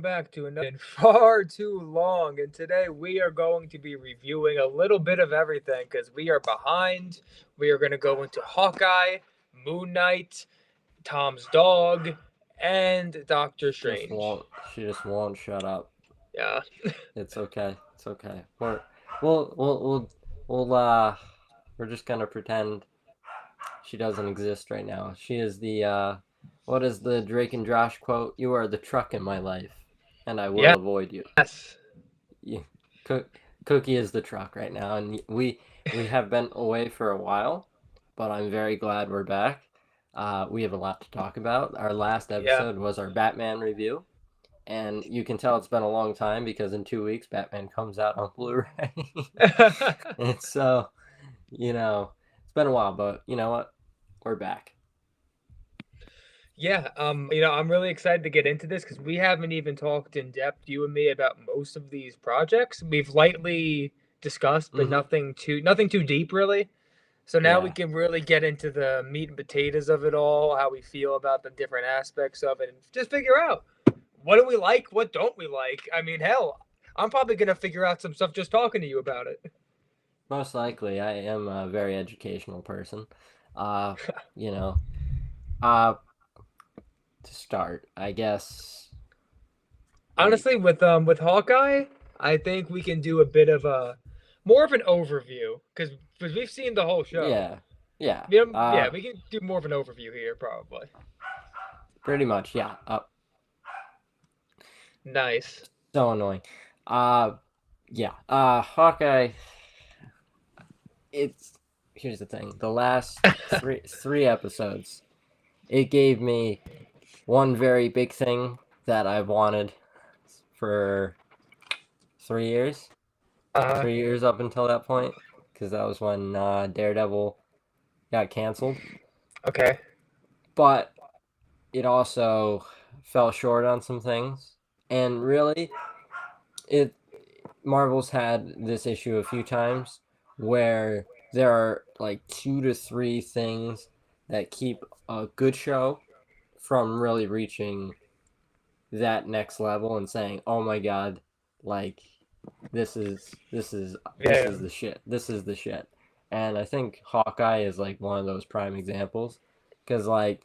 back to another far too long, and today we are going to be reviewing a little bit of everything because we are behind. We are going to go into Hawkeye, Moon Knight, Tom's dog, and Doctor Just Strange. won't. She just won't shut up. Yeah. It's okay. It's okay. We'll we'll we'll we'll we're just gonna pretend she doesn't exist right now. She is the what is the Drake and Josh quote? You are the truck in my life, and I will avoid you. Yes. you Cookie is the truck right now, and we have been away for a while, but I'm very glad we're back. We have a lot to talk about. Our last Yeah. episode was our Batman review, and you can tell it's been a long time because in 2 weeks Batman comes out on Blu-ray. And so, it's been a while, but you know what? We're back. Yeah, I'm really excited to get into this because we haven't even talked in depth, you and me, about most of these projects. We've lightly discussed, but Mm-hmm. nothing too deep, really. So now we Yeah. can really get into the meat and potatoes of it all, how we feel about the different aspects of it, and just figure out what do we like, what don't we like. I mean, hell, I'm probably gonna figure out some stuff just talking to you about it. Most likely, I am a very educational person. Uh, you know, uh, to start, I guess, Honestly, like, with Hawkeye, I think we can do a bit of a more of an overview because we've seen the whole show. yeah, yeah, Yeah, we can do more of an overview here, probably. pretty much, yeah. Nice. So annoying. Uh, yeah. Hawkeye. It's Here's the thing. The last three episodes, it gave me one very big thing that I've wanted for 3 years. Uh, 3 years up until that point, because that was when Daredevil got canceled. okay. But it also fell short on some things, and really, it Marvel's had this issue a few times where there are like 2 to 3 things that keep a good show from really reaching that next level and saying, "Oh my god, like this Yeah. is the shit. This is the shit." And I think Hawkeye is like one of those prime examples cuz like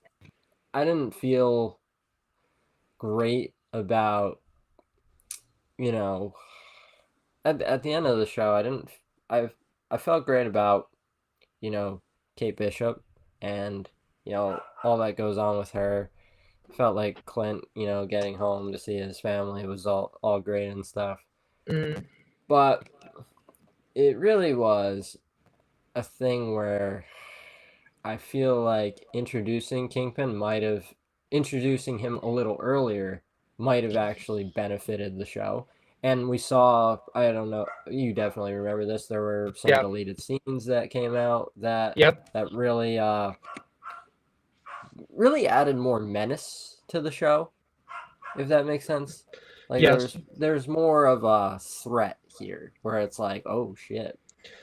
I didn't feel great about, you know, at the end of the show, I I felt great about, you know, Kate Bishop and, all that goes on with her. Felt like Clint, getting home to see his family was all great and stuff. Mm, But it really was a thing where I feel like introducing him a little earlier might have actually benefited the show. And we saw, I don't know, you definitely remember this. There were some yeah. deleted scenes that came out Yep. that really added more menace to the show, if that makes sense. Like Yes. there's more of a threat here where it's like, oh shit,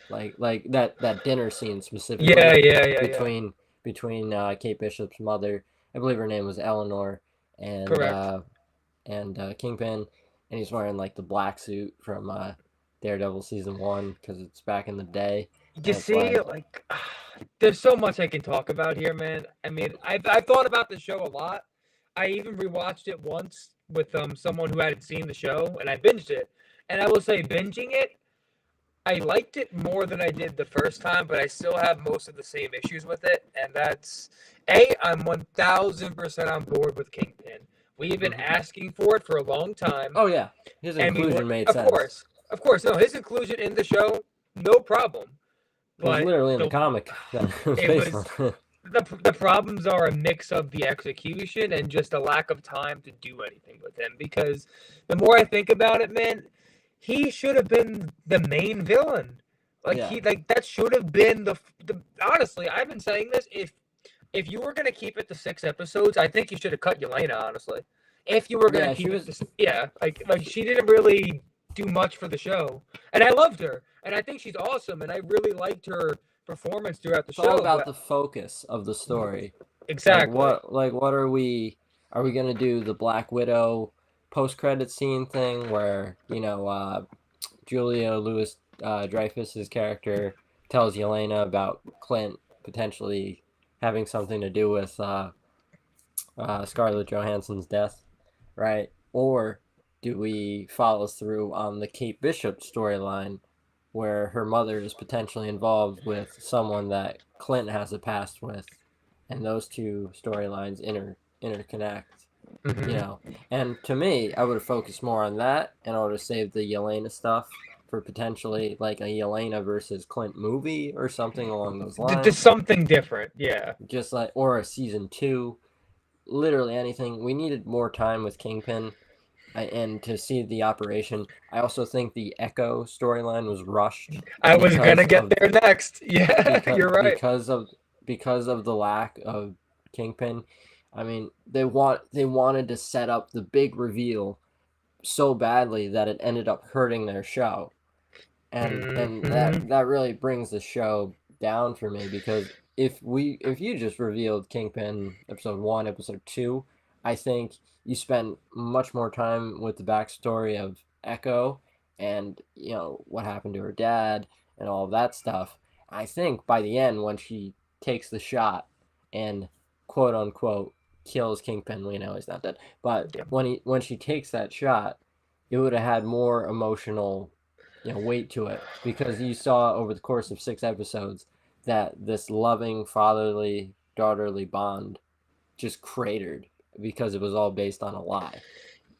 like that dinner scene Yeah. specifically Yeah. Yeah. Yeah. between Kate Bishop's mother, I believe her name was Eleanor, and Correct. uh, Kingpin, and he's wearing like the black suit from Daredevil season 1 because it's back in the day, You and it's see, like, like, there's so much I can talk about here, man. I mean, I've thought about the show a lot. I even rewatched it once with someone who hadn't seen the show, and I binged it. And I will say, binging it, I liked it more than I did the first time, but I still have most of the same issues with it. And that's I'm 1000% on board with Kingpin. We've been mm-hmm. asking for it for a long time, Oh yeah, his and we were, inclusion made sense. of course, no, his inclusion in the show, no problem. It was But literally in the the comic that it was it based was on. the problems are a mix of the execution and just a lack of time to do anything with him. Because the more I think about it, man, he should have been the main villain. Like Yeah, that should have been the honestly, I've been saying this. If you were gonna keep it to 6 episodes, I think you should have cut Yelena, honestly. If you were gonna yeah, she keep it was. to yeah, like she didn't really do much for the show, and I loved her, and I think she's awesome, and I really liked her performance throughout the It's all show. about But the focus of the story. exactly, Like what are we gonna do? The Black Widow post-credit scene thing where Julia Louis Dreyfus's character tells Yelena about Clint potentially having something to do with Scarlett Johansson's death, right? Or do we follow through on the Kate Bishop storyline where her mother is potentially involved with someone that Clint has a past with, and those two storylines interconnect? You Hmm. know, and to me, I would have focused more on that in order to save the Yelena stuff for potentially like a Yelena versus Clint movie or something along those Just lines. something different, yeah. Just like, or a season two, literally anything. We needed more time with Kingpin and to see the operation. I also think the Echo storyline was rushed I was gonna because get of there next. Yeah, because you're right. because of because of the lack of Kingpin. I mean, they wanted to set up the big reveal so badly that it ended up hurting their show. And Hmm. that really brings the show down for me because if you just revealed Kingpin episode 1, episode 2, I think you spend much more time with the backstory of Echo and what happened to her dad and all of that stuff. I think by the end when she takes the shot and quote unquote kills Kingpin, we know he's not dead, but Yeah. when she takes that shot, it would have had more emotional weight to it because you saw over the course of 6 episodes that this loving fatherly daughterly bond just cratered because it was all based on a lie.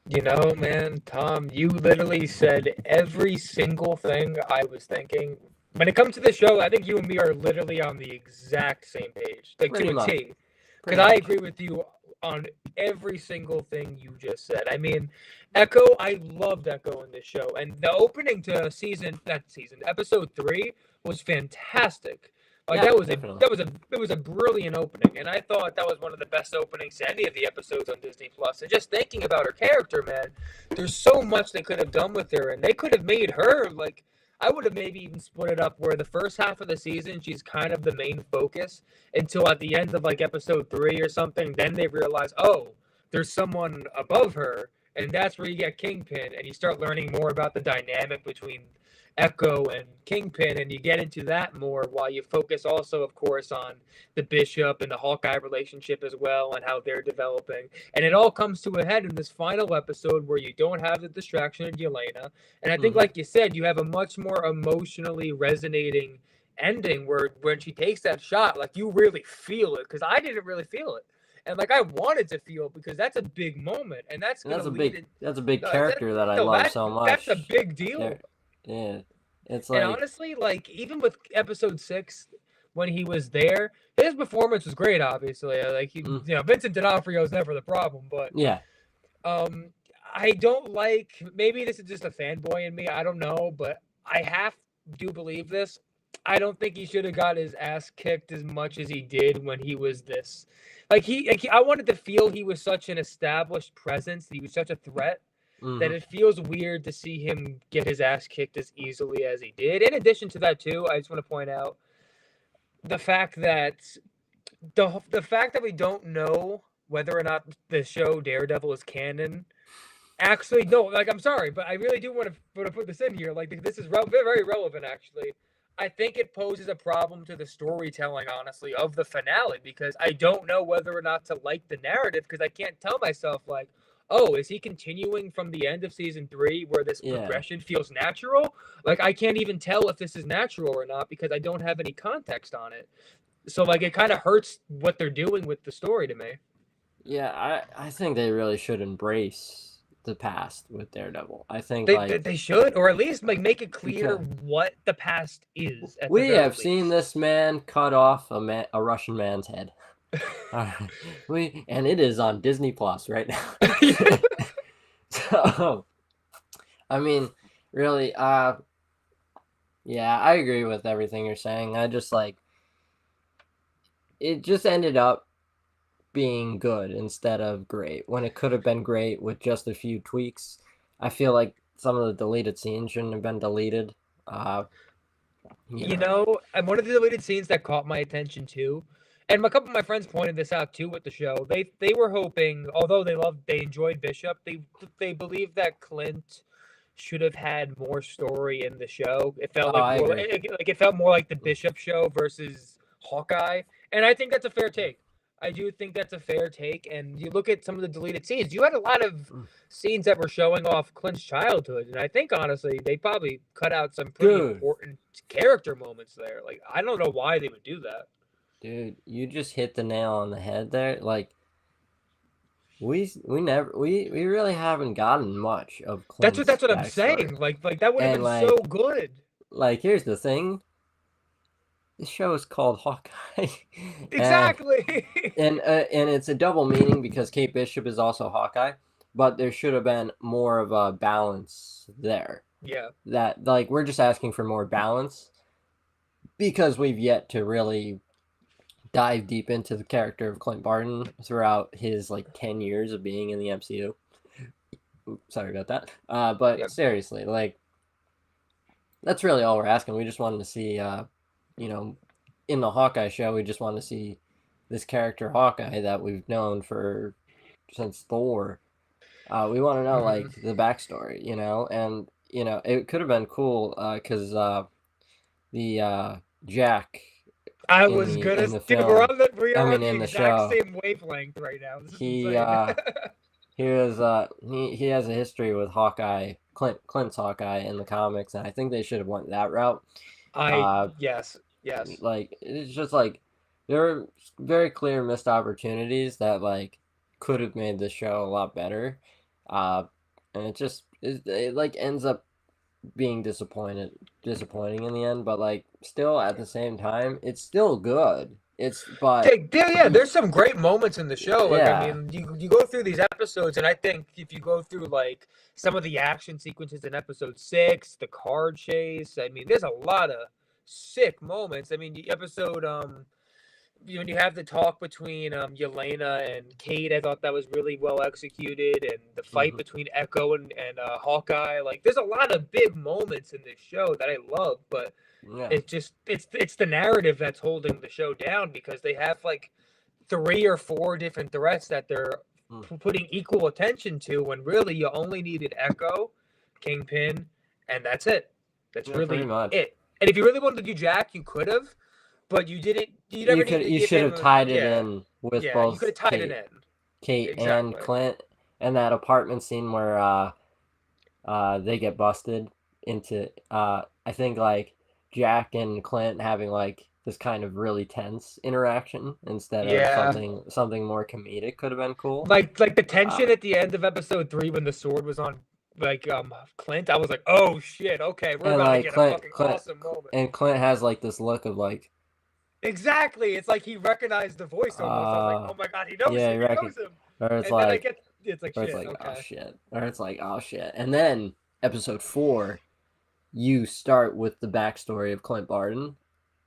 You know, man, Tom, you literally said every single thing I was thinking. When it comes to the show, I think you and me are literally on the exact same page, like to Pretty a much. T. Pretty Because I much. agree with you on every single thing you just said. I mean, Echo, I loved Echo in this show, and the opening to episode 3 was fantastic. Like Yeah, definitely. it was a brilliant opening, and I thought that was one of the best openings to any of the episodes on Disney Plus. And just thinking about her character, man, there's so much they could have done with her, and they could have made her like I would have maybe even split it up where the first half of the season she's kind of the main focus until at the end of like episode 3 or something. Then they realize, oh, there's someone above her, and that's where you get Kingpin, and you start learning more about the dynamic between Echo and Kingpin, and you get into that more while you focus also, of course, on the Bishop and the Hawkeye relationship as well and how they're developing. And it all comes to a head in this final episode where you don't have the distraction of Yelena. And I think, Mm-hmm. like you said, you have a much more emotionally resonating ending where when she takes that shot, like you really feel it because I didn't really feel it. And like I wanted to feel because that's a big moment, and that's And gonna lead in. that's a big No, character that I no, love so that's a much. big There, deal. yeah, it's And like honestly, like even with episode 6, when he was there, his performance was great. Obviously, like mm, Vincent D'Onofrio is never the problem, but yeah, um, I don't like. Maybe this is just a fanboy in me. I don't know, but I have do believe this. I don't think he should have got his ass kicked as much as he did when he was this. I wanted to feel he was such an established presence. He was such a threat mm-hmm. that it feels weird to see him get his ass kicked as easily as he did. In addition to that, too, I just want to point out the fact that the fact that we don't know whether or not the show Daredevil is canon. Actually, no. Like, I'm sorry, but I really do want to put this in here. Like, this is very relevant. Actually, I think it poses a problem to the storytelling, honestly, of the finale because I don't know whether or not to like the narrative because I can't tell myself like, oh, is he continuing from the end of season 3 where this Yeah. progression feels natural? Like, I can't even tell if this is natural or not because I don't have any context on it. So like it kind of hurts what they're doing with the story to me. Yeah, I think they really should embrace the past with Daredevil. I think They should, or at least like make it clear because what the past is at the we very have seen least. this man cut off a Russian man's head. And it is on Disney Plus right now. So, I mean, really, yeah, I agree with everything you're saying. I just like it just ended up being good instead of great when it could have been great with just a few tweaks. I feel like some of the deleted scenes shouldn't have been deleted. Uh, you You know, know, and one of the deleted scenes that caught my attention too, And a couple of my friends pointed this out too with the show. They were hoping, although they enjoyed Bishop, they believe that Clint should have had more story in the show. It felt I more agree. like it felt more like the Bishop show versus Hawkeye, and I think that's a fair take. I do think that's a fair take. And you look at some of the deleted scenes, you had a lot of scenes that were showing off Clint's childhood, and I think honestly they probably cut out some pretty important character moments there. Like I don't know why they would do that. Dude, you just hit the nail on the head there. Like we really haven't gotten much of Clint's That's what I'm backstory. saying. Like that would have been like, so good. Like here's the thing. The show is called Hawkeye. Exactly. and it's a double meaning because Kate Bishop is also Hawkeye, but there should have been more of a balance there. Yeah. That like we're just asking for more balance because we've yet to really dive deep into the character of Clint Barton throughout his like 10 years of being in the MCU. Oops, sorry about that. But seriously, like that's really all we're asking. We just wanted to see in the Hawkeye show, we just wanted to see this character Hawkeye that we've known since Thor. We want to know like the backstory, and it could have been cool because the Jack. I was gonna. Dude, we're on the exact same wavelength right now. He has a history with Hawkeye, Clint's Hawkeye in the comics, and I think they should have went that route. Yes. Like it's just like there are very clear missed opportunities that like could have made the show a lot better, and it like ends up being disappointing in the end. But like still at the same time, it's still good. There's some great moments in the show. Like Yeah. I mean, you go through these episodes, and I think if you go through like some of the action sequences in episode 6, the car chase, I mean, there's a lot of sick moments. I mean, the episode when you have the talk between Yelena and Kate, I thought that was really well executed, and the fight between Echo and Hawkeye. Like, there's a lot of big moments in this show that I love, but it's the narrative that's holding the show down because they have like 3 or 4 different threats that they're putting equal attention to when really you only needed Echo, Kingpin, and that's it. That's really it. And if you really wanted to do Jack, you could have, but you didn't. You should have tied it in with both. You could have tied it in. Kate and Clint, and that apartment scene where they get busted into I think like Jack and Clint having like this kind of really tense interaction instead of something more comedic could have been cool. Like the tension at the end of episode 3 when the sword was on Clint, I was like, oh shit, okay, we're about to get a fucking awesome moment. And Clint has like this look of like exactly, it's like he recognized the voice almost. I was like, oh my god, he knows him. He knows him. Or it's and like it's like shit, okay. Oh shit. Or it's like oh shit. And then episode 4, you start with the backstory of Clint Barton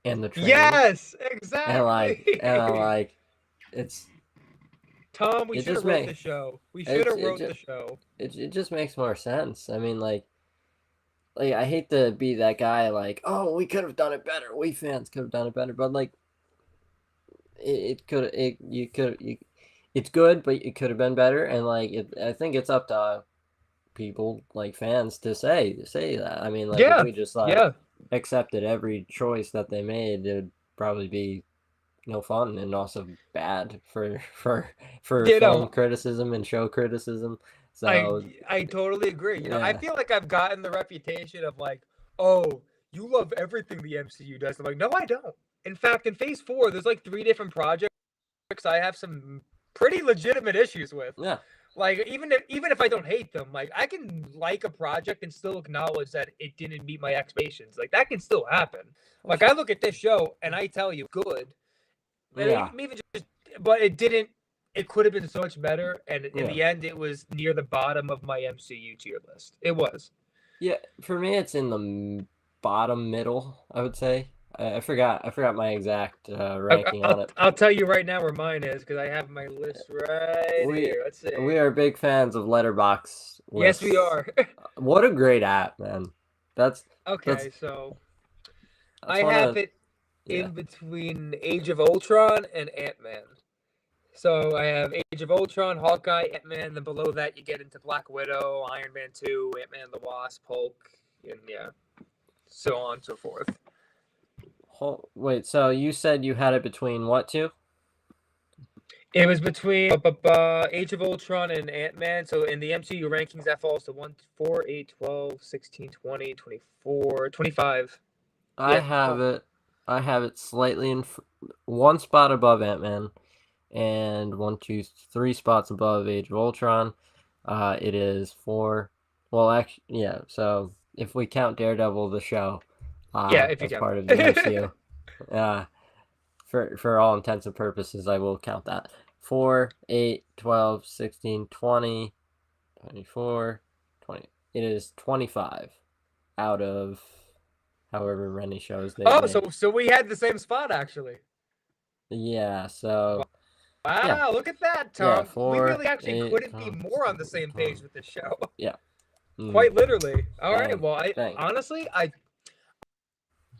and the training. Yes, exactly. And I'm like, it's Tom, we should have wrote the show. We should have wrote the show. It just makes more sense. I mean, like I hate to be that guy. Like, oh, we could have done it better. We fans could have done it better. But like, it's good, but it could have been better. And like, I think it's up to people like fans to say that. I mean, like, if we just accepted every choice that they made, it would probably be no fun and also bad for film criticism and show criticism. So I totally agree. You know, I feel like I've gotten the reputation of like, oh, you love everything the MCU does. I'm like, no, I don't. In fact, in Phase 4, there's like 3 different projects I have some pretty legitimate issues with. Yeah. Like even if I don't hate them, like I can like a project and still acknowledge that it didn't meet my expectations. Like that can still happen. Like I look at this show and I tell you, good. But it didn't. It could have been so much better, and in the end, it was near the bottom of my MCU tier list. It was. Yeah, for me, it's in the bottom middle. I would say. I forgot my exact ranking on it. I'll tell you right now where mine is because I have my list right here. Let's see. We are big fans of Letterboxd lists. Yes, we are. What a great app, man! So I have it. Yeah. in between Age of Ultron and Ant-Man. So I have Age of Ultron, Hawkeye, Ant-Man, then below that you get into Black Widow, Iron Man 2, Ant-Man the Wasp, Hulk, and yeah, so on and so forth. Wait, so you said you had it between what two? It was between Age of Ultron and Ant-Man. So in the MCU rankings, that falls to 1, 4, 8, 12, 16, 20, 24, 25. I Yeah. have it slightly in one spot above Ant-Man, and 1, 2, 3 spots above Age of Ultron. It is 4. Well, actually, yeah. So if we count Daredevil, the show, Yeah, if you as count. part of the MCU, for all intents and purposes, I will count that. 4, 8, 12, 16, 20, 24, 20. It is 25 out of however many shows they made. So we had the same spot actually. Yeah, so Wow, yeah. look at that, Tom. Yeah, 4, we really actually 8, couldn't 12, be more on the 16, same 20. page with this show. Yeah. Quite literally. All right. Dang, Well, dang. honestly, I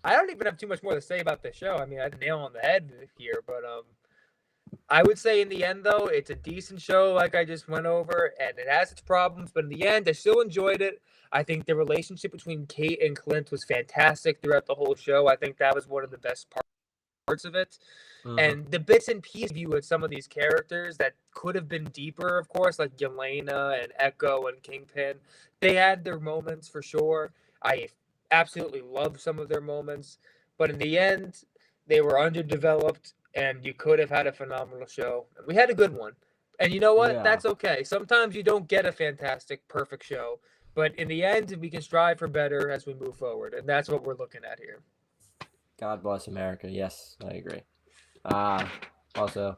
don't even have too much more to say about this show. I mean, I nail on the head here, but I would say in the end though, it's a decent show, like I just went over, and it has its problems, but in the end, I still enjoyed it. I think the relationship between Kate and Clint was fantastic throughout the whole show. I think that was one of the best parts of it. And the bits and pieces of you with some of these characters that could have been deeper, of course, like Yelena and Echo and Kingpin, they had their moments for sure. I absolutely loved some of their moments, but in the end, they were underdeveloped, and you could have had a phenomenal show. We had a good one. And you know what? Yeah. That's okay. Sometimes you don't get a fantastic, perfect show, but in the end, we can strive for better as we move forward, and that's what we're looking at here. God bless America. Yes, I agree. Also,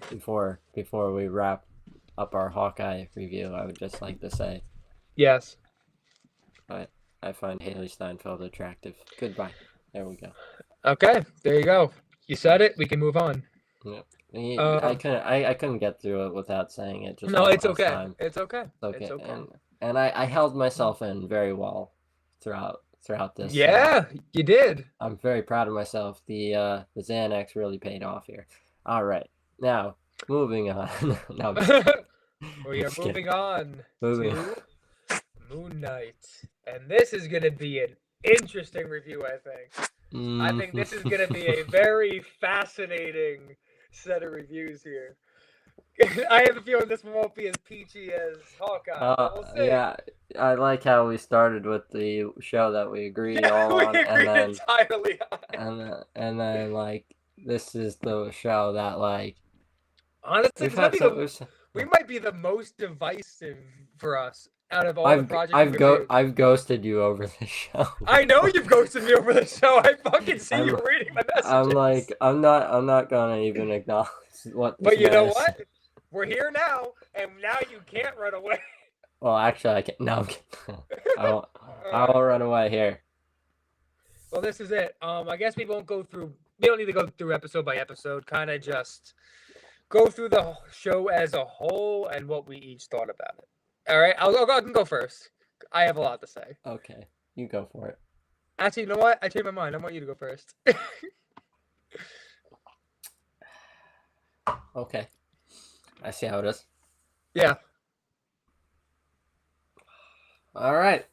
before we wrap up our Hawkeye review, I would just like to say, Yes. I find Haley Steinfeld attractive. Goodbye. There we go. Okay, there you go. You said it. We can move on. Yeah. I couldn't get through it without saying it. Just No, it's last okay. time. It's okay. Okay. It's okay. And I held myself in very well throughout this. Yeah, you did. I'm very proud of myself. The Xanax really paid off here. All right, now moving on. No, We are moving on Moving to Moon Knight, and this is going to be an interesting review. I think this is going to be a very fascinating set of reviews here. I have a feeling this one won't be as peachy as Hawkeye. We'll see. Yeah, I like how we started with the show that we agreed all on, entirely on. and then like this is the show that like honestly we might be the most divisive for us out of all the projects. I've ghosted you over the show. I know you've ghosted me over the show. I fucking see you reading my messages. I'm like I'm not gonna even acknowledge what. But you know what? We're here now, and now you can't run away. Well, actually, I can't. No, I won't run away here. Well, this is it. I guess we won't go through. We don't need to go through episode by episode. Kind of just go through the show as a whole and what we each thought about it. All right, I can go first. I have a lot to say. Okay, you go for it. Actually, you know what? I changed my mind. I want you to go first. Okay. I see how it is. Yeah. All right.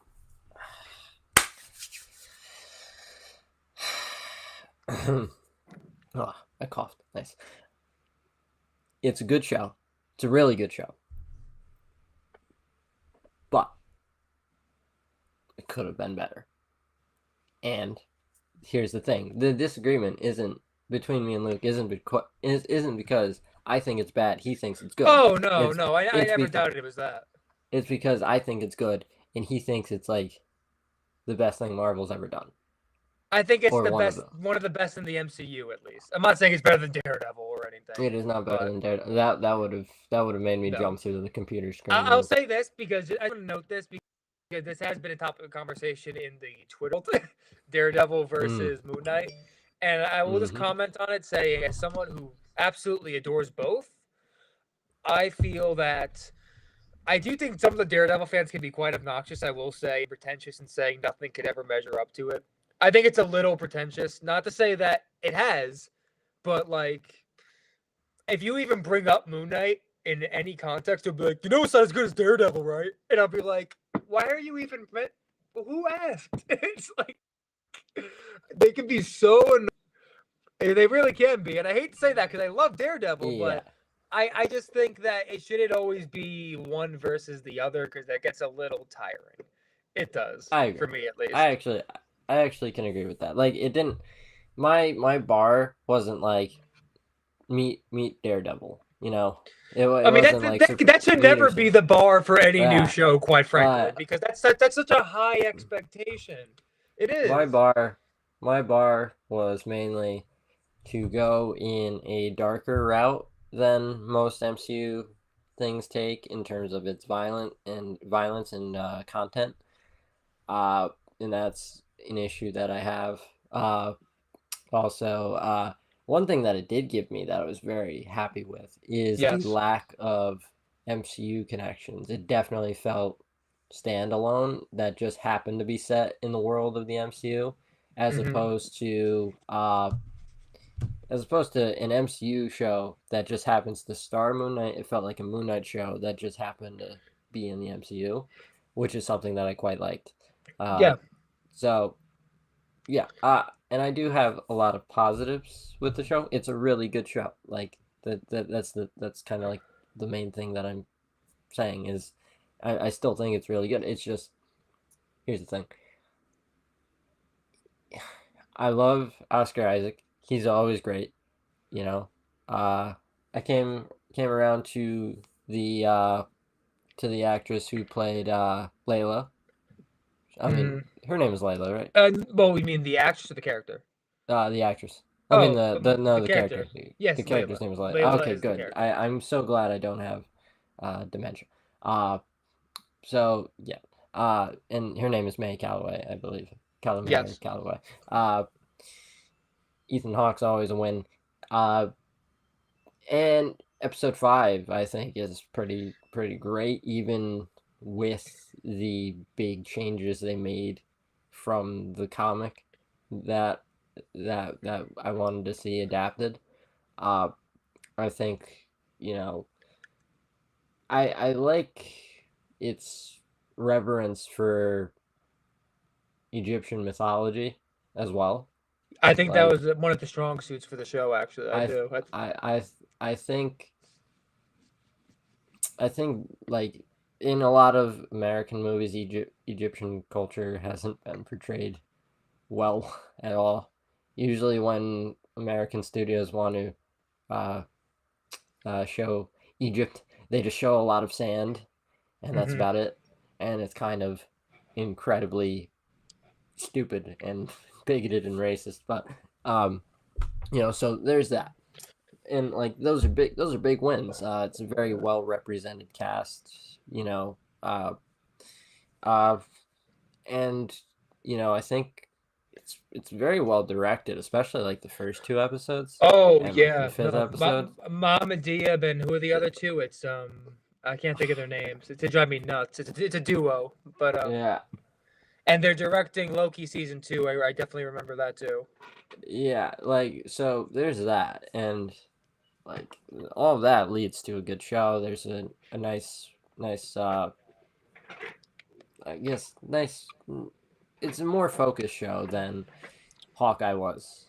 Oh, I coughed. Nice. It's a good show. It's a really good show. But it could have been better. And here's the thing. The disagreement isn't between me and Luke isn't because I think it's bad. He thinks it's good. Oh, no. I never doubted it was that. It's because I think it's good, and he thinks it's like the best thing Marvel's ever done. I think it's the best, one of the best in the MCU at least. I'm not saying it's better than Daredevil or anything. It is not better than Daredevil. That would have made me jump through the computer screen. I'll say this because I want to note this because this has been a topic of conversation in the Twitter. Daredevil versus Moon Knight, and I will just comment on it, saying as someone who absolutely adores both, I feel that I do think some of the Daredevil fans can be quite obnoxious. I will say, pretentious in saying nothing could ever measure up to it. I think it's a little pretentious. Not to say that it has, but like, if you even bring up Moon Knight in any context, you'll be like, it's not as good as Daredevil, right? And I'll be like, why are you even? Who asked? It's like they can be so annoying. They really can be, and I hate to say that because I love Daredevil, Yeah, but I just think that it shouldn't always be one versus the other because that gets a little tiring. It does, I agree. for me at I least. actually I actually can agree with that. Like it didn't my bar wasn't like meet Daredevil, you know. It I mean, wasn't like that should meet never or be the bar for any new yeah. show, quite frankly, Uh because that's such a high expectation. It my is. bar my bar was mainly to go in a darker route than most MCU things take in terms of its violence and content. Uh, and that's an issue that I have. Also, one thing that it did give me that I was very happy with is the Yes. lack of MCU connections. It definitely felt standalone that just happened to be set in the world of the MCU, as Hmm. opposed to an MCU show that just happens to star Moon Knight. It felt like a Moon Knight show that just happened to be in the MCU, which is something that I quite liked. Uh, Yeah. so yeah, and I do have a lot of positives with the show. It's a really good show. Like that's kind of like the main thing that I'm saying is I still think it's really good. It's just here's the thing. I love Oscar Isaac. He's always great, you know. Uh I came around to the actress who played Layla. I mean, Mm. her name is Layla, right? Well, we mean the actress or the character? The actress. I mean Oh, no the the character. character. Yes, The character's Layla. name is Layla. Layla Okay, is the good. character. I'm so glad I don't have dementia. Uh so yeah. And her name is May Calloway, I believe. Calamari Yes. Calloway. Uh Ethan Hawke's always a win. Uh and episode 5 I think is pretty great even with the big changes they made from the comic that that I wanted to see adapted. Uh, I think you know I like its reverence for Egyptian mythology as well. I think that Like was one of the strong suits for the show. Actually, I I do. I I I think I think like in a lot of American movies, Egyptian culture hasn't been portrayed well at all. Usually, when American studios want to uh, show Egypt, they just show a lot of sand, and that's Hmm. about it. And it's kind of incredibly stupid and bigoted and racist. But um, so there's that. And like those are big wins. It's a very well represented cast, Uh, uh, and I think it's very well directed, especially like the first two episodes Oh and like the yeah, fifth no, episode. Mom and Diab, and who are the other two? It's I can't think of their names. It's, it drive me nuts. It's a duo, but Yeah, and they're directing Loki season 2. I definitely remember that too. yeah, like so there's that, and like all of that leads to a good show. There's a nice I guess nice. It's a more focused show than Hawkeye was,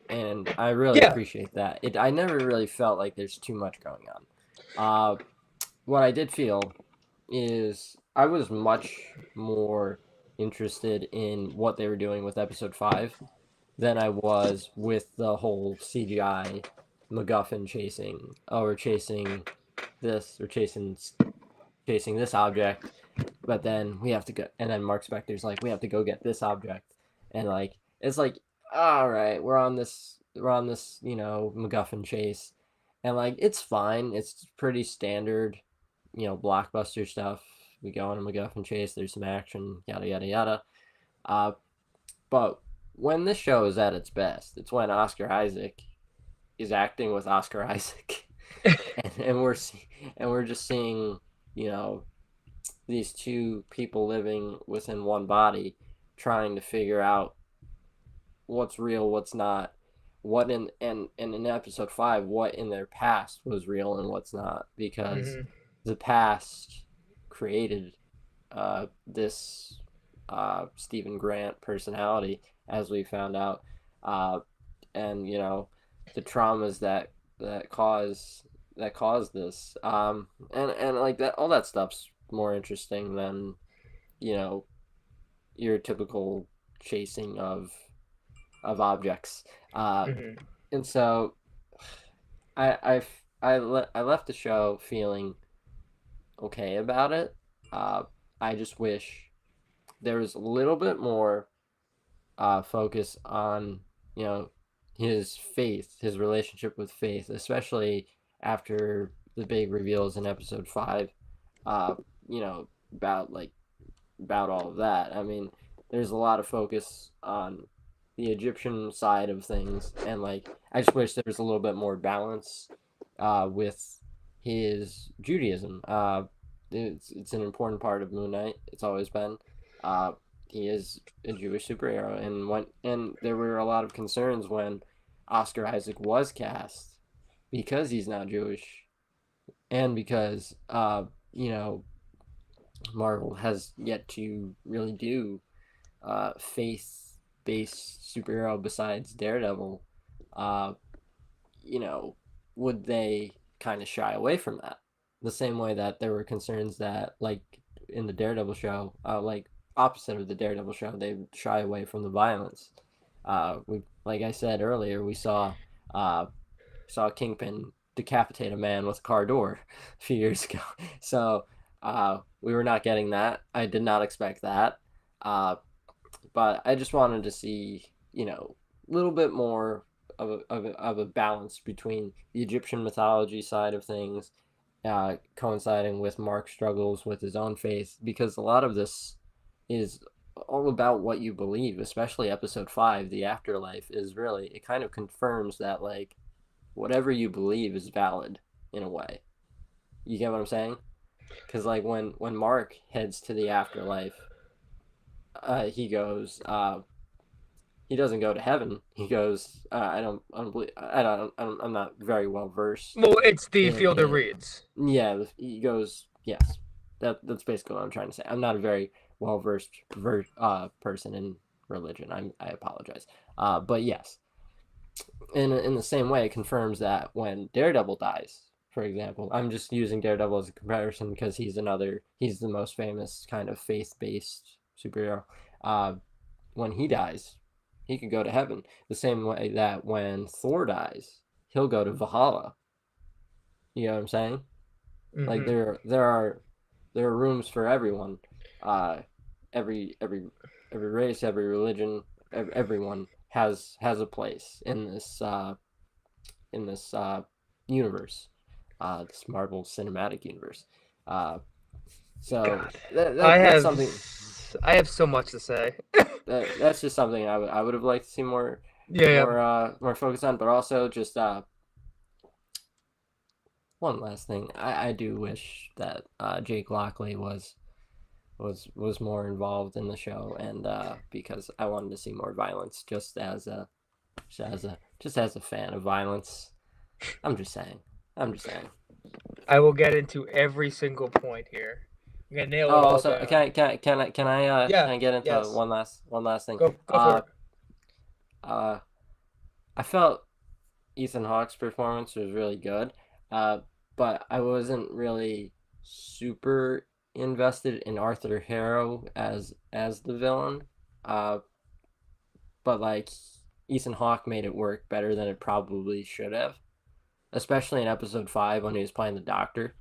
and I really Yeah, appreciate that. I never really felt like there's too much going on. What I did feel is I was much more interested in what they were doing with episode 5 than I was with the whole CGI MacGuffin chasing this or chasing this object, but then we have to go, and then Mark Spector's like, we have to go get this object, and like it's like, all right, we're on this MacGuffin chase, and like it's fine, it's pretty standard, blockbuster stuff. We go on a MacGuffin chase, there's some action, yada yada yada. But when this show is at its best, it's when Oscar Isaac is acting with Oscar Isaac, and we're just seeing, you know, these two people living within one body trying to figure out what's real, what's not, what and in episode 5, what in their past was real and what's not, because Hmm. the past created this Stephen Grant personality, as we found out, uh, and the traumas that cause that caused this, and like that, all that stuff's more interesting than you know your typical chasing of objects. Uh, Hmm. and so I left the show feeling okay about it. Uh, I just wish there was a little bit more focus on you know his faith, his relationship with faith, especially after the big reveals in episode 5. Uh, about about all of that. I mean, there's a lot of focus on the Egyptian side of things, and like I just wish there was a little bit more balance with his Judaism. It's an important part of Moon Knight. It's always been. Uh, he is a Jewish superhero, and there were a lot of concerns when Oscar Isaac was cast because he's not Jewish, and because you know Marvel has yet to really do faith based superhero besides Daredevil. Uh, you know, would they kind of shy away from that? The same way that there were concerns that, like in the Daredevil show, like opposite of the Daredevil show, they shy away from the violence. Like I said earlier, we saw Kingpin decapitate a man with a car door a few years ago. So we were not getting that. I did not expect that. Uh, but I just wanted to see, a little bit more of a balance between the Egyptian mythology side of things, coinciding with Mark's struggles with his own faith, because a lot of this is all about what you believe, especially episode 5, the afterlife, is really, it kind of confirms that, like, whatever you believe is valid in a way. You get what I'm saying? Because like when Mark heads to the afterlife, he goes. He doesn't go to heaven. He goes. I don't believe. I'm not very well versed Well, it's the field of in. reeds. Yeah, he goes. Yes, that's basically what I'm trying to say. I'm not a very well versed person in religion. I apologize. But yes, in the same way, it confirms that when Daredevil dies, for example, I'm just using Daredevil as a comparison because he's the most famous kind of faith based superhero. Uh, when he dies, he could go to heaven. The same way that when Thor dies, he'll go to Valhalla. You know what I'm saying? Like Hmm. there are rooms for everyone. Uh, every every every race, every religion, everyone has a place in this universe, this Marvel Cinematic Universe. Uh, so God, I that's have something I have so much to say. that's just something I would have liked to see Yeah, yeah. more focus on, but also just one last thing. I do wish that Jake Lockley was more involved in the show, and because I wanted to see more violence, just as a fan of violence. I'm just saying. I'm just saying. I will get into every single point here. I'm gonna nail Oh, it all also, down. can Yeah. I get into Yes. one last thing? Go for Uh, it. uh, I felt Ethan Hawke's performance was really good, uh, but I wasn't really super invested in Arthur Harrow as the villain. Uh, but like Ethan Hawke made it work better than it probably should have, especially in episode 5 when he was playing the doctor.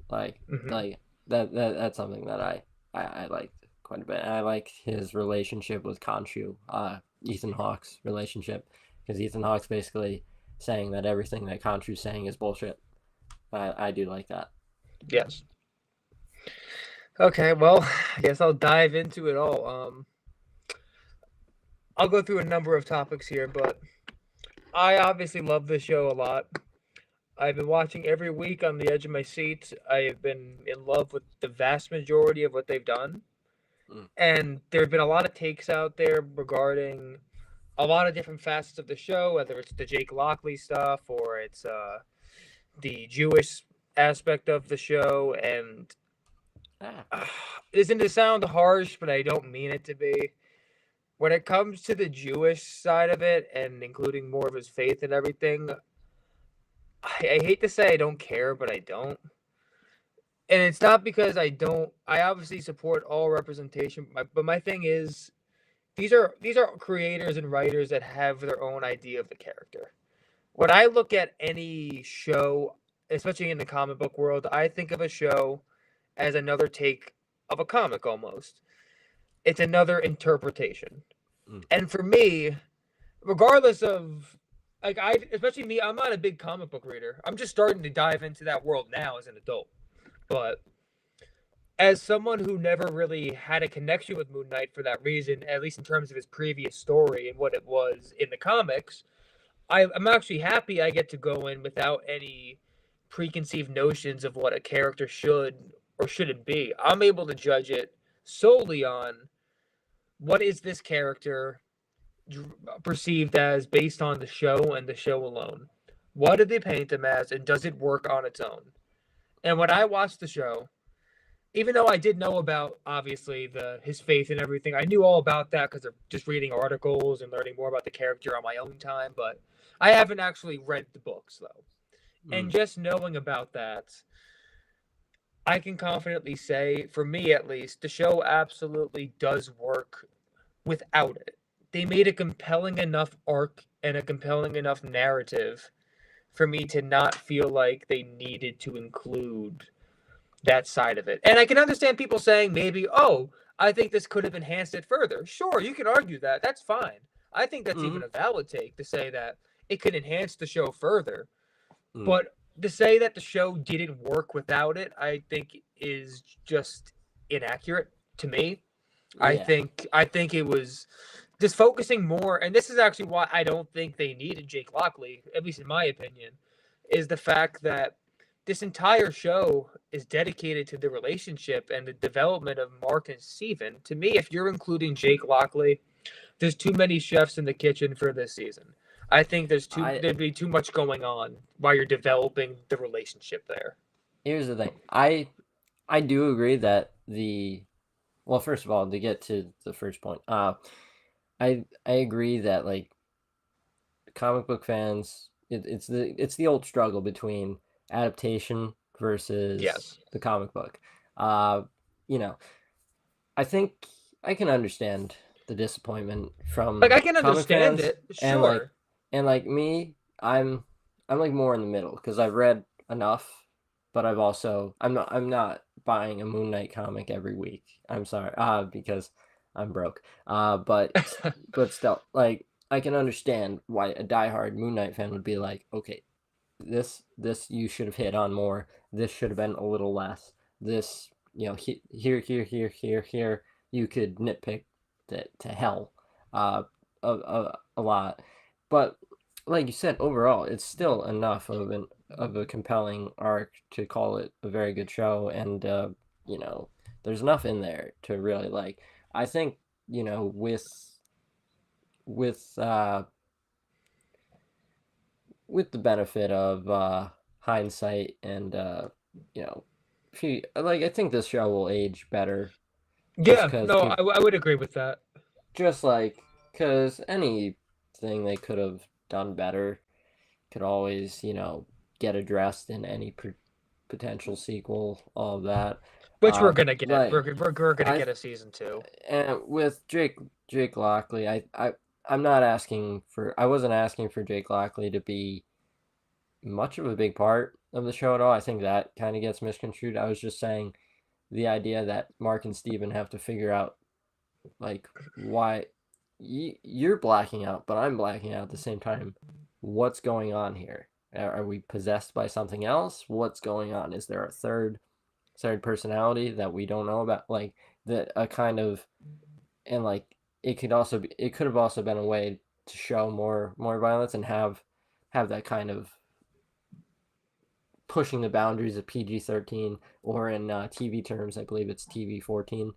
Like Hmm. like that's something that I liked quite a bit. And I like his relationship with Khonshu, Ethan Hawke's relationship, because Ethan Hawke's basically saying that everything that Khonshu's saying is bullshit. I do like that. Yes. Okay. Well, I guess I'll dive into it all. I'll go through a number of topics here, but I obviously love this show a lot. I've been watching every week on the edge of my seat. I have been in love with the vast majority of what they've done. Mm. And there have been a lot of takes out there regarding a lot of different facets of the show, whether it's the Jake Lockley stuff or it's the Jewish aspect of the show. And Ah. isn't to sound harsh, but I don't mean it to be. When it comes to the Jewish side of it, and including more of his faith and everything, I hate to say I don't care, but I don't. And it's not because I don't. I obviously support all representation, but my thing is, these are creators and writers that have their own idea of the character. When I look at any show, especially in the comic book world, I think of a show as another take of a comic almost. It's another interpretation. Mm. And for me, regardless of like especially me, I'm not a big comic book reader. I'm just starting to dive into that world now as an adult. But as someone who never really had a connection with Moon Knight for that reason, at least in terms of his previous story and what it was in the comics, I'm actually happy I get to go in without any preconceived notions of what a character should or shouldn't be. I'm able to judge it solely on what is this character perceived as based on the show and the show alone. What did they paint him as, and does it work on its own? And when I watched the show, even though I did know about obviously the his faith and everything, I knew all about that because of just reading articles and learning more about the character on my own time. But I haven't actually read the books though, and Mm. just knowing about that, I can confidently say, for me at least, the show absolutely does work without it. They made a compelling enough arc and a compelling enough narrative for me to not feel like they needed to include that side of it. And I can understand people saying maybe, oh, I think this could have enhanced it further. Sure, you can argue that. That's fine. I think that's Mm. even a valid take to say that it could enhance the show further. Mm. But to say that the show didn't work without it, I think is just inaccurate to me. Yeah. I think it was just focusing more, and this is actually why I don't think they needed Jake Lockley, at least in my opinion, is the fact that this entire show is dedicated to the relationship and the development of Mark and Steven. To me, if you're including Jake Lockley, there's too many chefs in the kitchen for this season. I think I there'd be too much going on while you're developing the relationship there. Here's the thing. I do agree that the well, first of all, to get to the first point, I agree that like comic book fans, it's the old struggle between adaptation versus Yes. the comic book. Uh, you know, I think I can understand the disappointment Like from I can comic understand fans, it, and like sure. me, I'm like more in the middle because I've read enough, but I'm not buying a Moon Knight comic every week. I'm sorry, because I'm broke. But still, like I can understand why a diehard Moon Knight fan would be like, okay, this you should have hit on more. This should have been a little less. This here you could nitpick to hell, a lot, but like you said, overall, it's still enough of a compelling arc to call it a very good show, and you know, there's enough in there to really like. I think with uh, with the benefit of hindsight and you know, I think this show will age better just Yeah, because no, people I would agree with that. just like because anything they could have done better could always get addressed in any potential sequel, all of that. Which we're gonna get. Like We're gonna I get a season two. and with Jake Lockley, I'm not asking for I wasn't asking for Jake Lockley to be much of a big part of the show at all. I think that kind of gets misconstrued. I was just saying the idea that Mark and Steven have to figure out like why you're blacking out, but I'm blacking out at the same time. What's going on here? Are we possessed by something else? What's going on? Is there a third personality that we don't know about? Like that a kind of and like it could have also been a way to show more violence and have that kind of pushing the boundaries of PG-13, or in TV terms, I believe it's TV 14.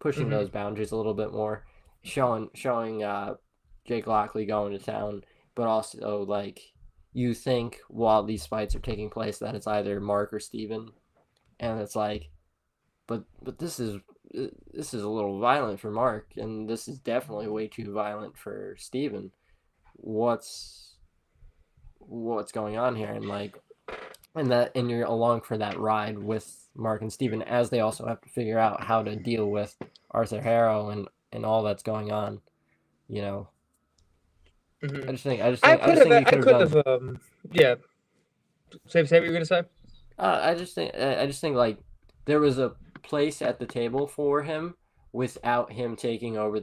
pushing Mhm. those boundaries a little bit more, showing Jake Lockley going to town, but also like you think while these fights are taking place that it's either Mark or Steven, and it's like, but this is a little violent for Mark, and this is definitely way too violent for Steven. What's what's going on here? And like, and you're along for that ride with Mark and Steven as they also have to figure out how to deal with Arthur Harrow and all that's going on. You know, Mhm. I just think you I could have could done. have yeah. Say what you're gonna say. I just think like there was a place at the table for him without him taking over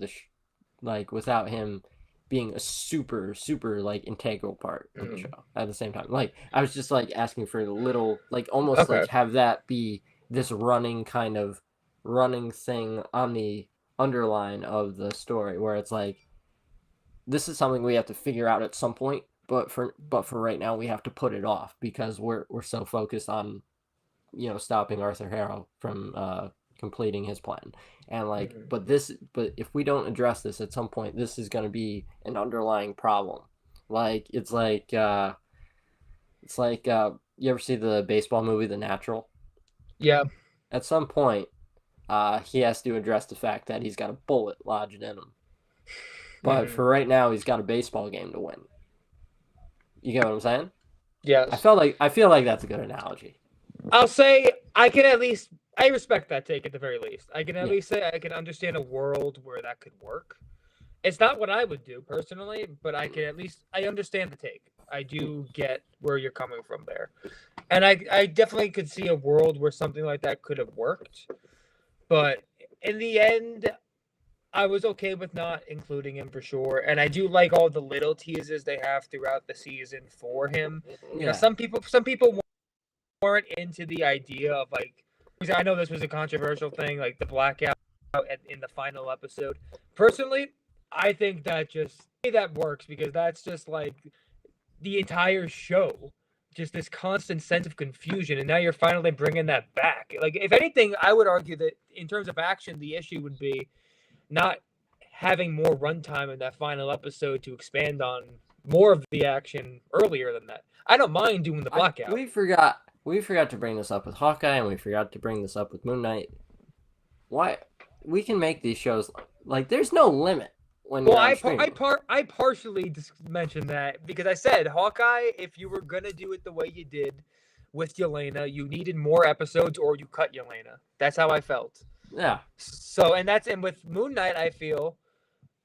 like without him being a super like integral part of the Mhm. show at the same time. Like I was just like asking for a little like almost Okay. like have that be this running kind of running thing on the underline of the story where it's like this is something we have to figure out at some point, but for right now we have to put it off because we're so focused on stopping Arthur Harrow from completing his plan. And like, Mhm. but if we don't address this at some point, this is going to be an underlying problem. Like it's like you ever see the baseball movie The Natural? Yeah. At some point, he has to address the fact that he's got a bullet lodged in him. But Mhm. for right now, he's got a baseball game to win. You get what I'm saying? Yes. I feel like that's a good analogy. I'll say I can at least I respect that take at the very least. I can at Yeah, least say I can understand a world where that could work. It's not what I would do personally, but I can at least I understand the take. I do get where you're coming from there. And I definitely could see a world where something like that could have worked. But in the end, I was okay with not including him for sure. And I do like all the little teases they have throughout the season for him. yeah, Some people weren't into the idea of like I know this was a controversial thing, like the blackout in the final episode. Personally, I think that works because that's just like the entire show, just this constant sense of confusion, and now you're finally bringing that back. Like, if anything, I would argue that in terms of action, the issue would be not having more runtime in that final episode to expand on more of the action earlier than that. I don't mind doing the I blackout. we forgot to bring this up with Hawkeye, and we forgot to bring this up with Moon Knight. Why we can make these shows like there's no limit when Well, you're on streaming. I partially just mentioned that because I said Hawkeye, if you were gonna do it the way you did with Yelena, you needed more episodes or you cut Yelena. That's how I felt. Yeah, So, and with Moon Knight,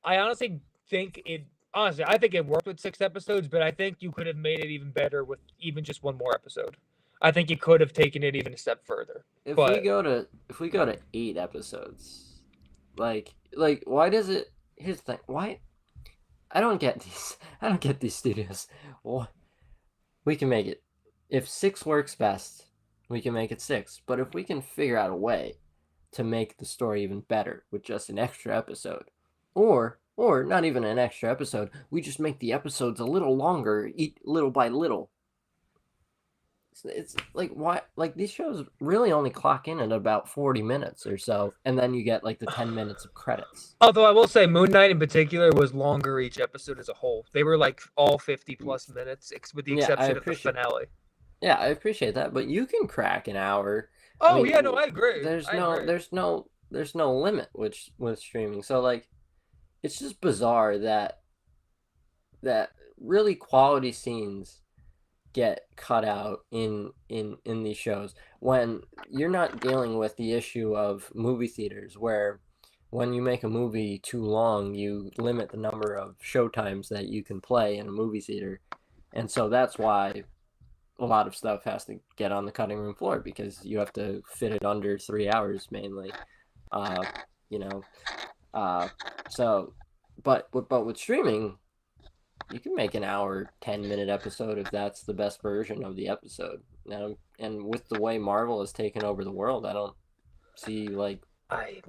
I honestly think it. Honestly, I think it worked with 6 episodes, but I think you could have made it even better with even just one more episode. I think you could have taken it even a step further. But if we go to 8 episodes, like why does it? Here's the thing. Why I don't get these. I don't get these studios. Well, we can make it. If 6 works best, we can make it 6. But if we can figure out a way to make the story even better with just an extra episode, or not even an extra episode, we just make the episodes a little longer, eat little by little. It's like why like these shows really only clock in at about 40 minutes or so, and then you get like the 10 minutes of credits. although I will say Moon Knight in particular was longer each episode as a whole. They were like all 50 plus minutes, with the Yeah, exception of the finale. I appreciate that, but you can crack an hour. I Oh mean, yeah, no, I agree. there's I agree. there's no limit with streaming. So like it's just bizarre that really quality scenes get cut out in these shows when you're not dealing with the issue of movie theaters where when you make a movie too long you limit the number of showtimes that you can play in a movie theater, and so that's why a lot of stuff has to get on the cutting room floor because you have to fit it under 3 hours mainly. uh you know uh so but with streaming you can make an hour 10-minute episode if that's the best version of the episode. And with the way Marvel has taken over the world, I don't see I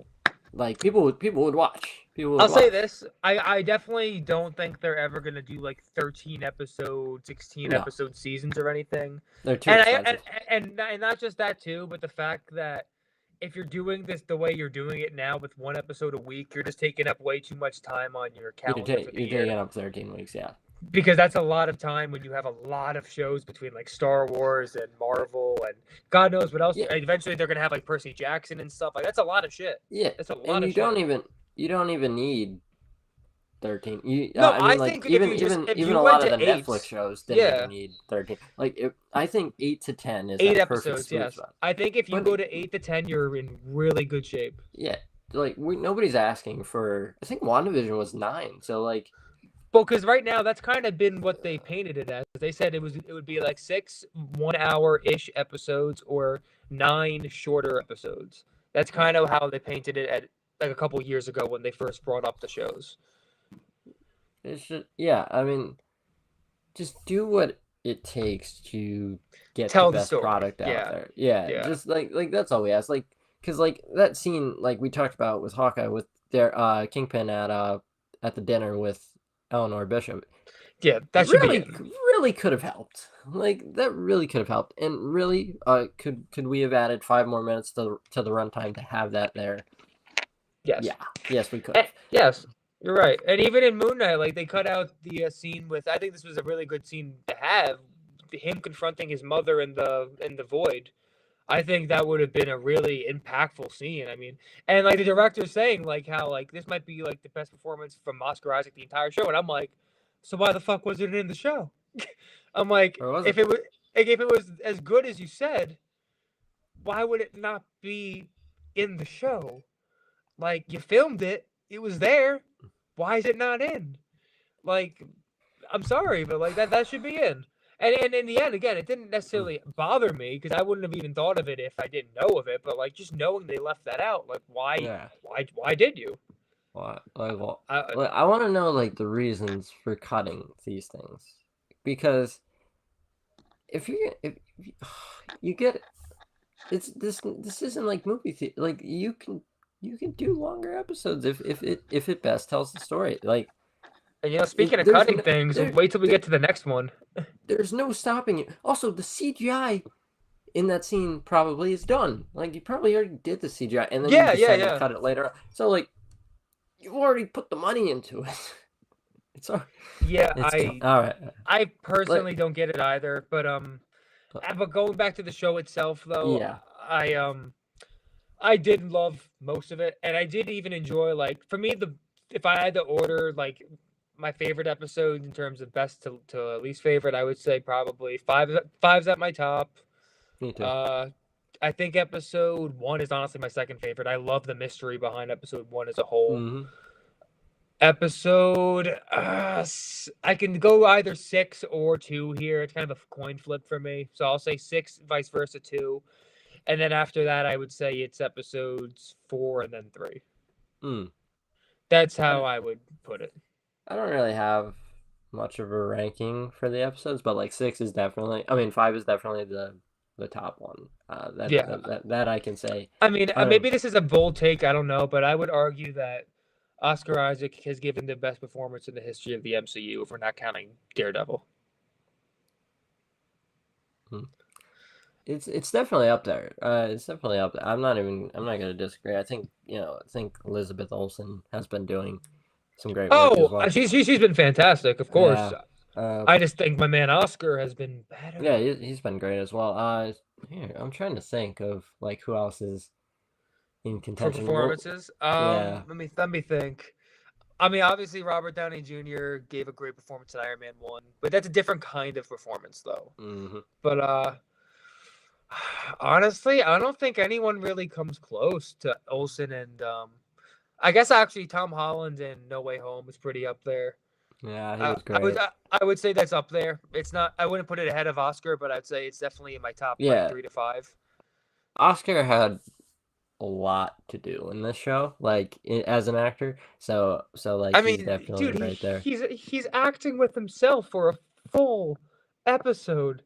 like people would watch. People would I'll say watch. this. I definitely don't think they're ever gonna do like 13 episode, 16 No, episode seasons or anything. they're too And I expensive. and not just that too, but the fact that if you're doing this the way you're doing it now with one episode a week, you're just taking up way too much time on your calendar for the You're year. taking up 13 weeks, yeah. Because that's a lot of time when you have a lot of shows between like Star Wars and Marvel and God knows what else. Yeah. Eventually, they're gonna have like Percy Jackson and stuff. Like that's a lot of shit. Yeah, That's a lot and of you shit. don't even need 13. No, I mean, I like think if even you a went lot of to the eight, Netflix shows didn't yeah, even need 13. Like, I think 8 to 10 is eight that perfect episodes, sweet yes. spot. I think if you But go to 8 to 10, you're in really good shape. yeah, like nobody's asking for. I think WandaVision was 9, so like. Well, because right now that's kind of been what they painted it as. They said it would be like 6 1 hour ish episodes or 9 shorter episodes. That's kind of how they painted it at like a couple years ago when they first brought up the shows. It's just, yeah, I mean, just do what it takes to get Tell the the best story. product out Yeah. there. Yeah, Yeah. just like that's all we ask. Like, because like that scene, like we talked about with Hawkeye, with their Kingpin at the dinner with Eleanor Bishop, Yeah, that should be it. really could have helped. Like that really could have helped, and really, could we have added 5 more minutes to the runtime to have that there? Yes. Yeah, yes, we could have. Yes, you're right. And even in Moon Knight, like they cut out the scene with. I think this was a really good scene to have him confronting his mother in the void. I think that would have been a really impactful scene. I mean, and like the director saying like how like this might be like the best performance from Oscar Isaac the entire show, and I'm like, so why the fuck was it in the show? I'm like, Or was if it was like, if it was as good as you said, why would it not be in the show? Like you filmed it, it was there. Why is it not in? Like, I'm sorry, but like that should be in. And in the end, again, it didn't necessarily bother me because I wouldn't have even thought of it if I didn't know of it. But like, just knowing they left that out, like, Yeah. why did you? What? Like, well, I, I want to know like the reasons for cutting these things, because if you get it's this isn't like movie theater. Like you can do longer episodes if it best tells the story. Like, and speaking of cutting things, wait till we get to the next one. There's no stopping it. Also, the CGI in that scene probably is done. Like you probably already did the CGI, and then you decided to cut it later on. So like, you already put the money into it. It's all right. I personally don't get it either, but going back to the show itself though, yeah, I did love most of it, and I did even enjoy, like, for me, if I had to order like my favorite episodes in terms of best to least favorite, I would say probably five's at my top. Me too. I think episode 1 is honestly my second favorite. I love the mystery behind episode 1 as a whole. Mm-hmm. Episode, I can go either 6 or 2 here. It's kind of a coin flip for me, so I'll say 6, vice versa 2, and then after that, I would say it's episodes 4 and then 3. That's how I would put it. I don't really have much of a ranking for the episodes, but like 5 is definitely the top one. That I can say. I mean, maybe this is a bold take, I don't know, but I would argue that Oscar Isaac has given the best performance in the history of the MCU, if we're not counting Daredevil. It's definitely up there. It's definitely up there. I'm not gonna disagree. I think Elizabeth Olsen has been doing some great work as well. She's been fantastic, of course. Yeah. I just think my man Oscar has been better. Yeah, he's been great as well. Here, I'm trying to think of like who else is in contention for performances. Yeah. Let me think. I mean, obviously Robert Downey Jr. gave a great performance in Iron Man 1, but that's a different kind of performance though. Mm-hmm. But honestly, I don't think anyone really comes close to Olsen, and I guess actually Tom Holland in No Way Home is pretty up there. Yeah, he was great. I would say that's up there. It's not. I wouldn't put it ahead of Oscar, but I'd say it's definitely in my top 3 to 5. Oscar had a lot to do in this show, like as an actor. So like, I mean, he's definitely dude, right there. He's acting with himself for a full episode,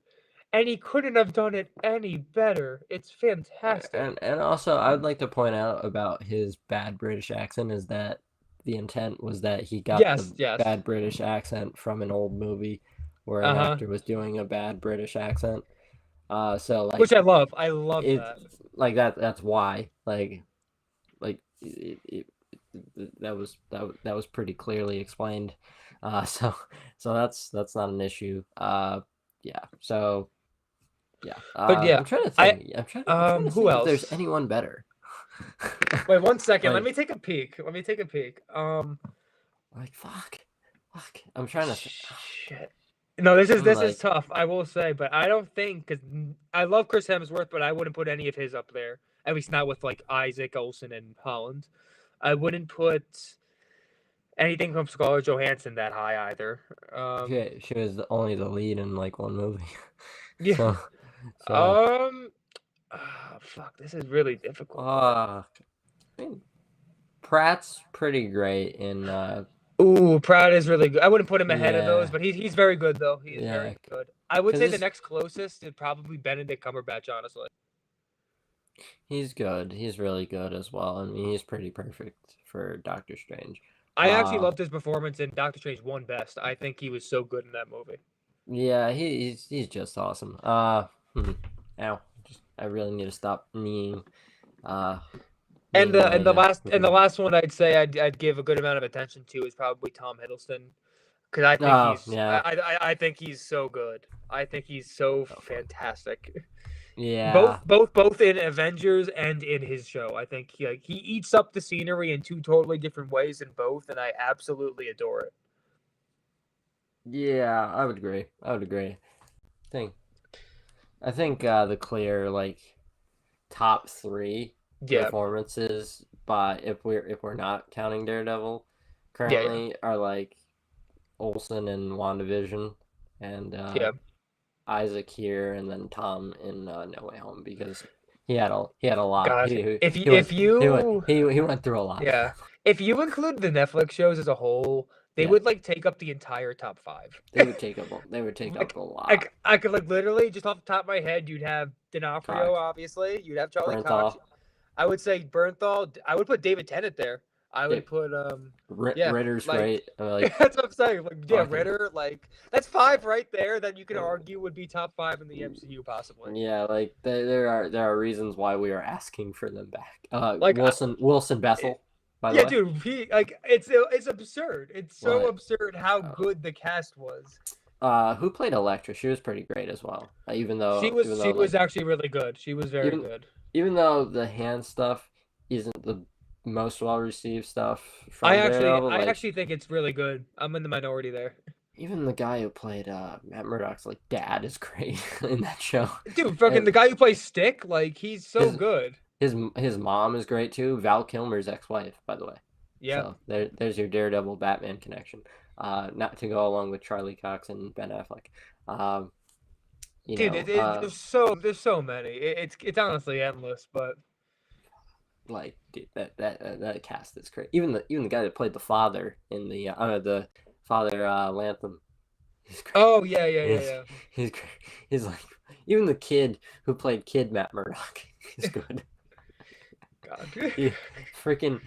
and he couldn't have done it any better. It's fantastic. And also, I would like to point out about his bad British accent is that the intent was that he got bad British accent from an old movie where an actor was doing a bad British accent. So like, which I love. I love that. like that's why like that was pretty clearly explained. So that's not an issue. Yeah. So yeah. But yeah, I'm trying to I think. I'm trying to who think if there's else? anyone better. Wait 1 second. Let like me take a peek. Let me take a peek. like fuck. I'm trying to. Shit. No, this is I'm this is like tough. I will say, but I don't think because I love Chris Hemsworth, but I wouldn't put any of his up there. At least not with like Isaac Olsen and Holland. I wouldn't put anything from Scarlett Johansson that high either. she was only the lead in like one movie. Yeah. so so Fuck. This is really difficult. I mean, Pratt's pretty great in Ooh, Proud is really good. I wouldn't put him ahead of those, yeah but he's very good though. He is yeah very good. I would because say the next closest is probably Benedict Cumberbatch, honestly. he's good. He's really good as well. I mean, he's pretty perfect for Doctor Strange. I actually Uh, loved his performance in Doctor Strange 1 Best. I think he was so good in that movie. yeah, he's just awesome. Ow, I really need to stop kneeing. Uh, And kneeing my the last one I'd say I'd give a good amount of attention to is probably Tom Hiddleston because I think oh yeah I think he's so good. I think he's so so fun. fantastic. Yeah. Both in Avengers and in his show. I think he eats up the scenery in two totally different ways in both, and I absolutely adore it. Yeah, I would agree. Think I think the clear like top three Yeah, performances, but if we're not counting Daredevil, yeah, currently are like Olsen in WandaVision and yeah. Isaac here, and then Tom in No Way Home because he had a lot. God, He if he went if you he went through a lot. yeah, if you include the Netflix shows as a whole, they Yeah, would like take up the entire top five. they would take up Like, a lot. I could like literally just off the top of my head, you'd have D'Onofrio, Cox, obviously. You'd have Charlie Cox. Bernthal, I would say Bernthal. I would put David Tennant there. I would put yeah, Ritter's like great. Like that's what I'm saying. Like yeah, fucking Ritter. Like that's five right there that you could argue would be top five in the MCU possibly. yeah, like there are reasons why we are asking for them back. Like Wilson Bessel, by the yeah, way. dude. He like it's absurd. It's so What? absurd how good the cast was. Who played Elektra? She was pretty great as well. She was Like actually really good. She was very even good. even though the hand stuff isn't the most well received stuff I from Daredevil, like actually think it's really good. I'm in the minority there. even the guy who played Matt Murdock's like dad is great in that show. Dude, fucking And the guy who plays Stick, like he's so his good. his mom is great too. Val Kilmer's ex-wife, by the way. Yeah. So there's your Daredevil Batman connection. Not to go along with Charlie Cox and Ben Affleck. Um, Dude, there's so many. It's honestly endless, but like dude, that cast is great. Even the guy that played the father in the father Lantham, he's great. oh yeah. He's great. He's like even the kid who played Kid Matt Murdock is good. God. Freaking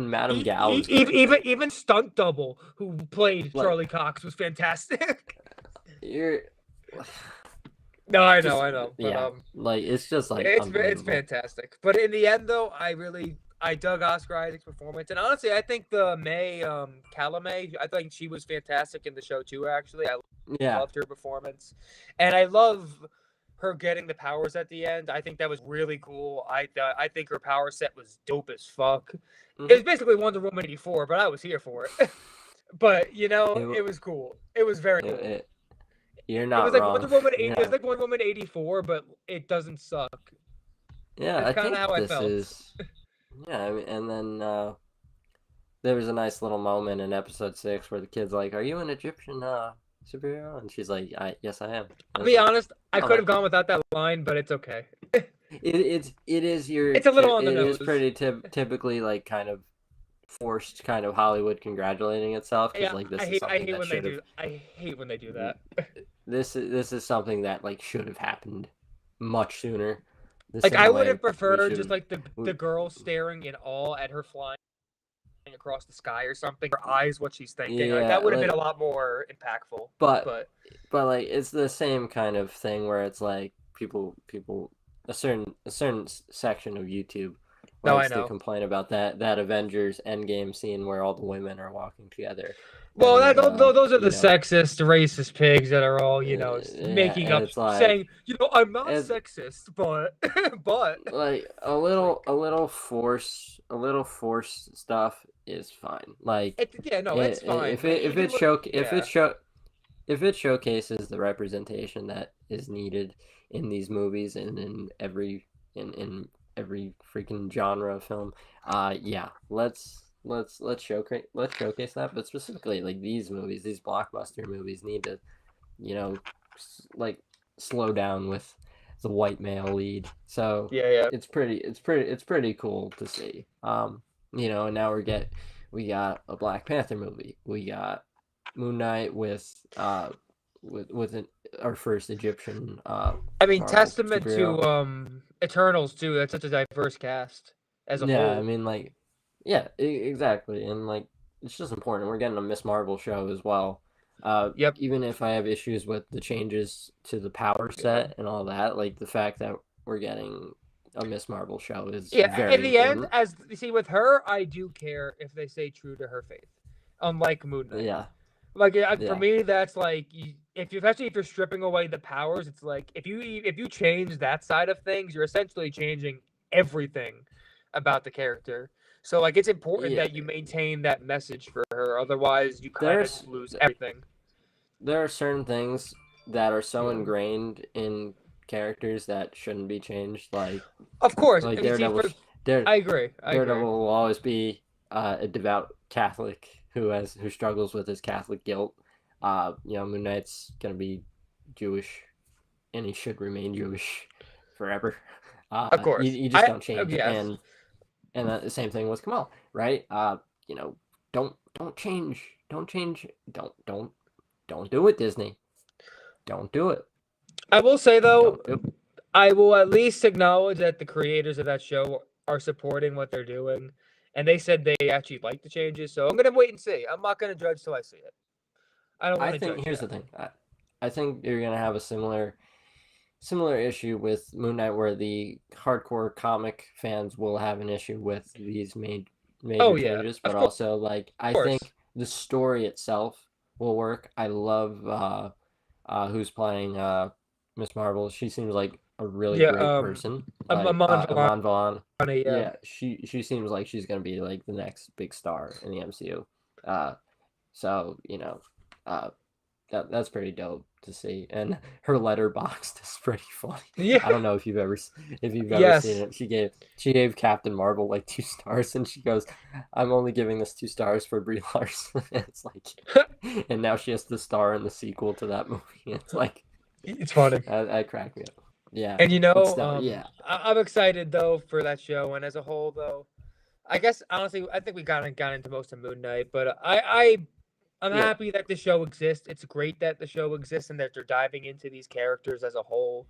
Madame Gal is Even, great. even stunt double who played Like Charlie Cox was fantastic. you're No, I just know. But yeah, like it's just like it's unbelievable. fantastic. But in the end, though, I dug Oscar Isaac's performance, and honestly, I think the May Calumet, I think she was fantastic in the show too. Actually, I Yeah, loved her performance, and I love her getting the powers at the end. I think that was really cool. I think her power set was dope as fuck. It was basically Wonder Woman 84, but I was here for it. But it was cool. It was very cool. you're It not was like wrong. Wonder Woman 80. Yeah. It was like Wonder Woman 84, but it doesn't suck. Yeah, That's I kind think of how I this felt. is. Yeah, I mean, and then there was a nice little moment in episode 6 where the kid's like, "Are you an Egyptian superhero?" And she's like, "Yes, I am." And I'll it's be like, honest, I oh, could have gone without that line, but it's okay. it is your It's a little on the it is nose. pretty typically like kind of forced kind of Hollywood congratulating itself because Yeah, like this I is hate something that when they should have do. I hate when they do that. this is something that like should have happened much sooner. The Like same I would way have we preferred should just have. like the girl staring in awe at her flying across the sky or something. Her eyes, what she's thinking. Like Yeah, that would have been a like lot more impactful. but But but like it's the same kind of thing where it's like people a certain section of YouTube No, I likes to know. complain about that Avengers Endgame scene where all the women are walking together, Well, and those are the sexist, racist pigs that are all, yeah, making and up, it's like saying, I'm not it's sexist, but, but, like like, a little force stuff is fine. Like yeah, no, it's fine. if it if Even it with, show yeah, if it showcases the representation that is needed in these movies and in every freaking genre of film, yeah, let's showcase that. But specifically, like these blockbuster movies need to, you know, like slow down with the white male lead. So yeah, yeah. it's pretty cool to see. And now we got a Black Panther movie. We got Moon Knight with our first Egyptian I mean, Marvel testament superhero. to Eternals too. That's such a diverse cast as a Yeah, I whole. mean, like, yeah, exactly, and like it's just important. We're getting a Miss Marvel show as well. Yep. Even if I have issues with the changes to the power Yeah. set and all that, like the fact that we're getting a Miss Marvel show is Yeah. In very the end, important. as you see with her, I do care if they stay true to her faith, unlike Moon Knight. Yeah, Like for yeah, me, that's like if you, especially if you're stripping away the powers, it's like if you change that side of things, you're essentially changing everything about the character. So like it's important yeah. that you maintain that message for her, otherwise you kind of There's lose everything. there are certain things that are so Yeah. ingrained in characters that shouldn't be changed. Of course, Like you see, Daredevil. I agree. I Daredevil agree. will always be a devout Catholic who struggles with his Catholic guilt. Moon Knight's gonna be Jewish, and he should remain Jewish forever. Of You, course, you just don't change, yes. and the same thing with Kamal, right? You know, don't change, don't do it, Disney. Don't do it. I will say though, Don't do. It. I will at least acknowledge that the creators of that show are supporting what they're doing, and they said they actually like the changes. So I'm gonna wait and see. I'm not gonna judge till I see it. I don't I want to think judge here's yet. the thing. I think you're gonna have a similar issue with Moon Knight, where the hardcore comic fans will have an issue with these Oh major yeah, changes, but of also like I course. think the story itself will work. I love who's playing Miss Marvel. She seems like a really Yeah. great person. Like Amon Iman Vaughn. Vellani. Yeah. Yeah, she seems like she's gonna be like the next big star in the MCU. Uh, so uh, that's pretty dope to see. And her letterbox is pretty funny. I Yeah. don't know if you've ever seen Yes. it. She gave Captain Marvel like 2 stars, and she goes, "I'm only giving this 2 stars for Brie Larson." It's like, and now she has the star in the sequel to that movie. It's like It's funny. that cracked me up. Yeah, And but still, yeah, I'm excited though for that show. And as a whole, though, I guess honestly, I think we got into most of Moon Knight, but I'm yeah, happy that the show exists. It's great that the show exists and that they're diving into these characters as a whole.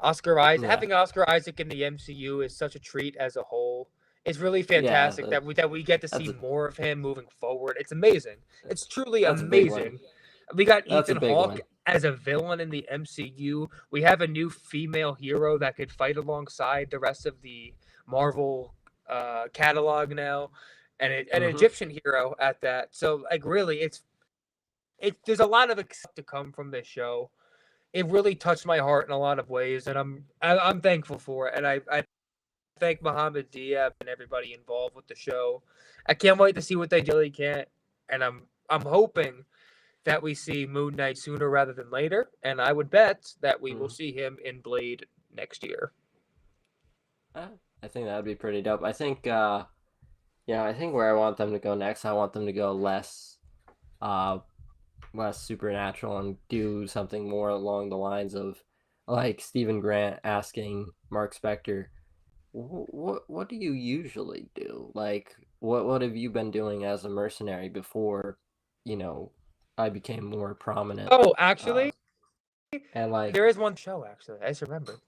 yeah. Having Oscar Isaac in the MCU is such a treat as a whole. It's really Yeah, fantastic that we get to that's see a more of him moving forward. It's amazing. It's truly that's a big one. amazing. We got That's a Ethan big Hawke one. as a villain in the MCU. We have a new female hero that could fight alongside the rest of the Marvel catalog now, and an Hmm. Egyptian hero at that. So like really, there's a lot of stuff to come from this show. It really touched my heart in a lot of ways, and I'm thankful for it. And I thank Mohammed Diab and everybody involved with the show. I can't wait to see what they really can't, and I'm hoping that we see Moon Knight sooner rather than later. And I would bet that we will Hmm. see him in Blade next year. I think that would be pretty dope. I think where I want them to go next, I want them to go uh, less supernatural and do something more along the lines of like Stephen Grant asking Mark Spector, what do you usually do? Like, what have you been doing as a mercenary before, you know, I became more prominent? Oh, Uh, actually, and like, there is one show. Actually, I just remembered.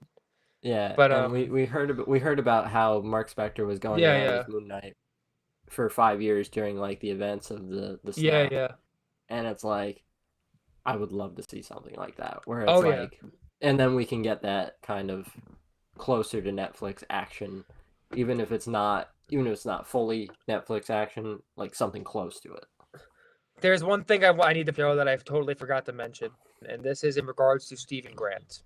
yeah, But and we heard about how Mark Spector was going yeah, around yeah, as Moon Knight for 5 years during like the events of the yeah, snap, yeah. and it's like I would love to see something like that where it's Oh yeah. like, and then we can get that kind of closer to Netflix action, even if it's not fully Netflix action, like something close to it. There's one thing I need to throw that I've totally forgot to mention, and this is in regards to Stephen Grant.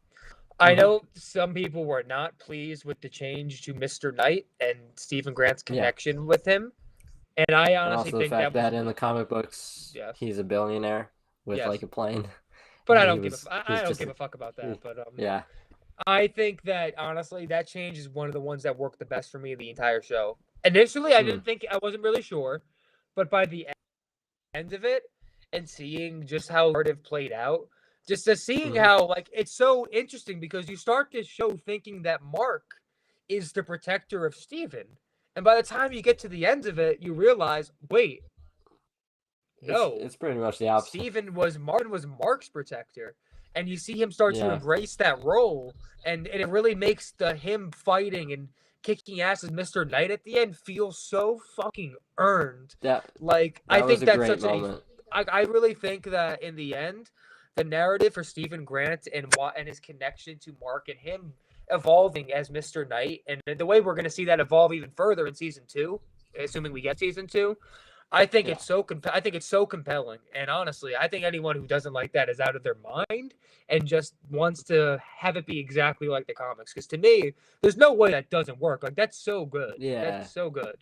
I know some people were not pleased with the change to Mr. Knight and Stephen Grant's Yeah. connection with him, and I And honestly also the think fact that was that in the comic books, yes, he's a billionaire with yes. like a plane. But I And don't I he's don't just give a fuck about that. But yeah. I think that honestly, that change is one of the ones that worked the best for me the entire show. Initially, I didn't think I wasn't really sure, but by the end of it and seeing just how narrative played out, just to seeing how like it's so interesting because you start this show thinking that Mark is the protector of Steven. And by the time you get to the end of it, you realize, wait, no, It's pretty much the opposite. Steven was Mark's protector. And you see him start to Yeah. embrace that role. And it really makes him fighting and kicking ass as Mr. Knight at the end feel so fucking earned. Like I think that's such moment. I really think that in the end, the narrative for Stephen Grant and his connection to Mark and him evolving as Mr. Knight, and the way we're going to see that evolve even further in season 2, assuming we get season 2, I think it's so compelling. And honestly, I think anyone who doesn't like that is out of their mind and just wants to have it be exactly like the comics. Because to me, there's no way that doesn't work. Like that's so good. Yeah, that's so good.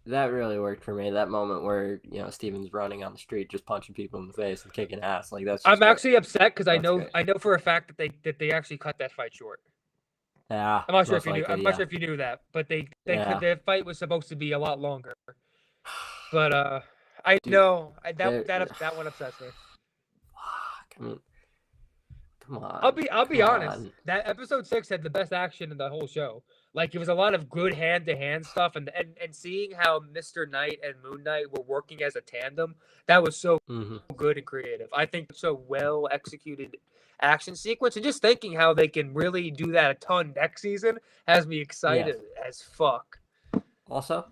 That really worked for me. That moment where Steven's running on the street, just punching people in the face and kicking ass. Like that's. I'm actually upset because I know for a fact that they actually cut that fight short. Yeah, I'm not sure if you knew. I'm not sure if you knew that, but the fight was supposed to be a lot longer. But I know that one upsets me. I mean, come on. I'll be honest. That episode 6 had the best action in the whole show. Like it was a lot of good hand-to-hand stuff, and seeing how Mr. Knight and Moon Knight were working as a tandem, that was so good and creative. I think it's so well executed action sequence, and just thinking how they can really do that a ton next season has me excited as fuck. Also,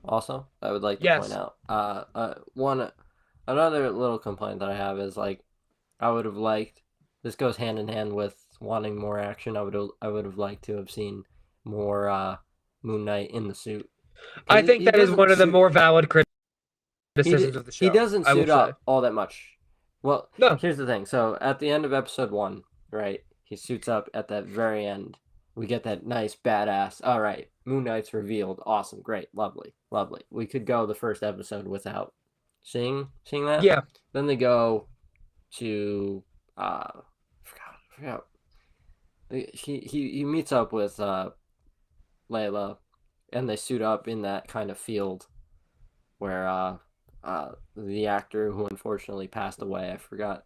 I would like to point out, another little complaint that I have is like, I would have liked. This goes hand in hand with wanting more action. I would have liked to have seen more Moon Knight in the suit. I think that is one of the more valid criticisms of the show. He doesn't suit up all that much. Well, no. Here's the thing. So at the end of episode 1, right, he suits up at that very end. We get that nice badass. All right, Moon Knight's revealed. Awesome, great, lovely. We could go the first episode without seeing that. Yeah. Then they go to forgot. He meets up with Layla, and they suit up in that kind of field where the actor who unfortunately passed away, I forgot.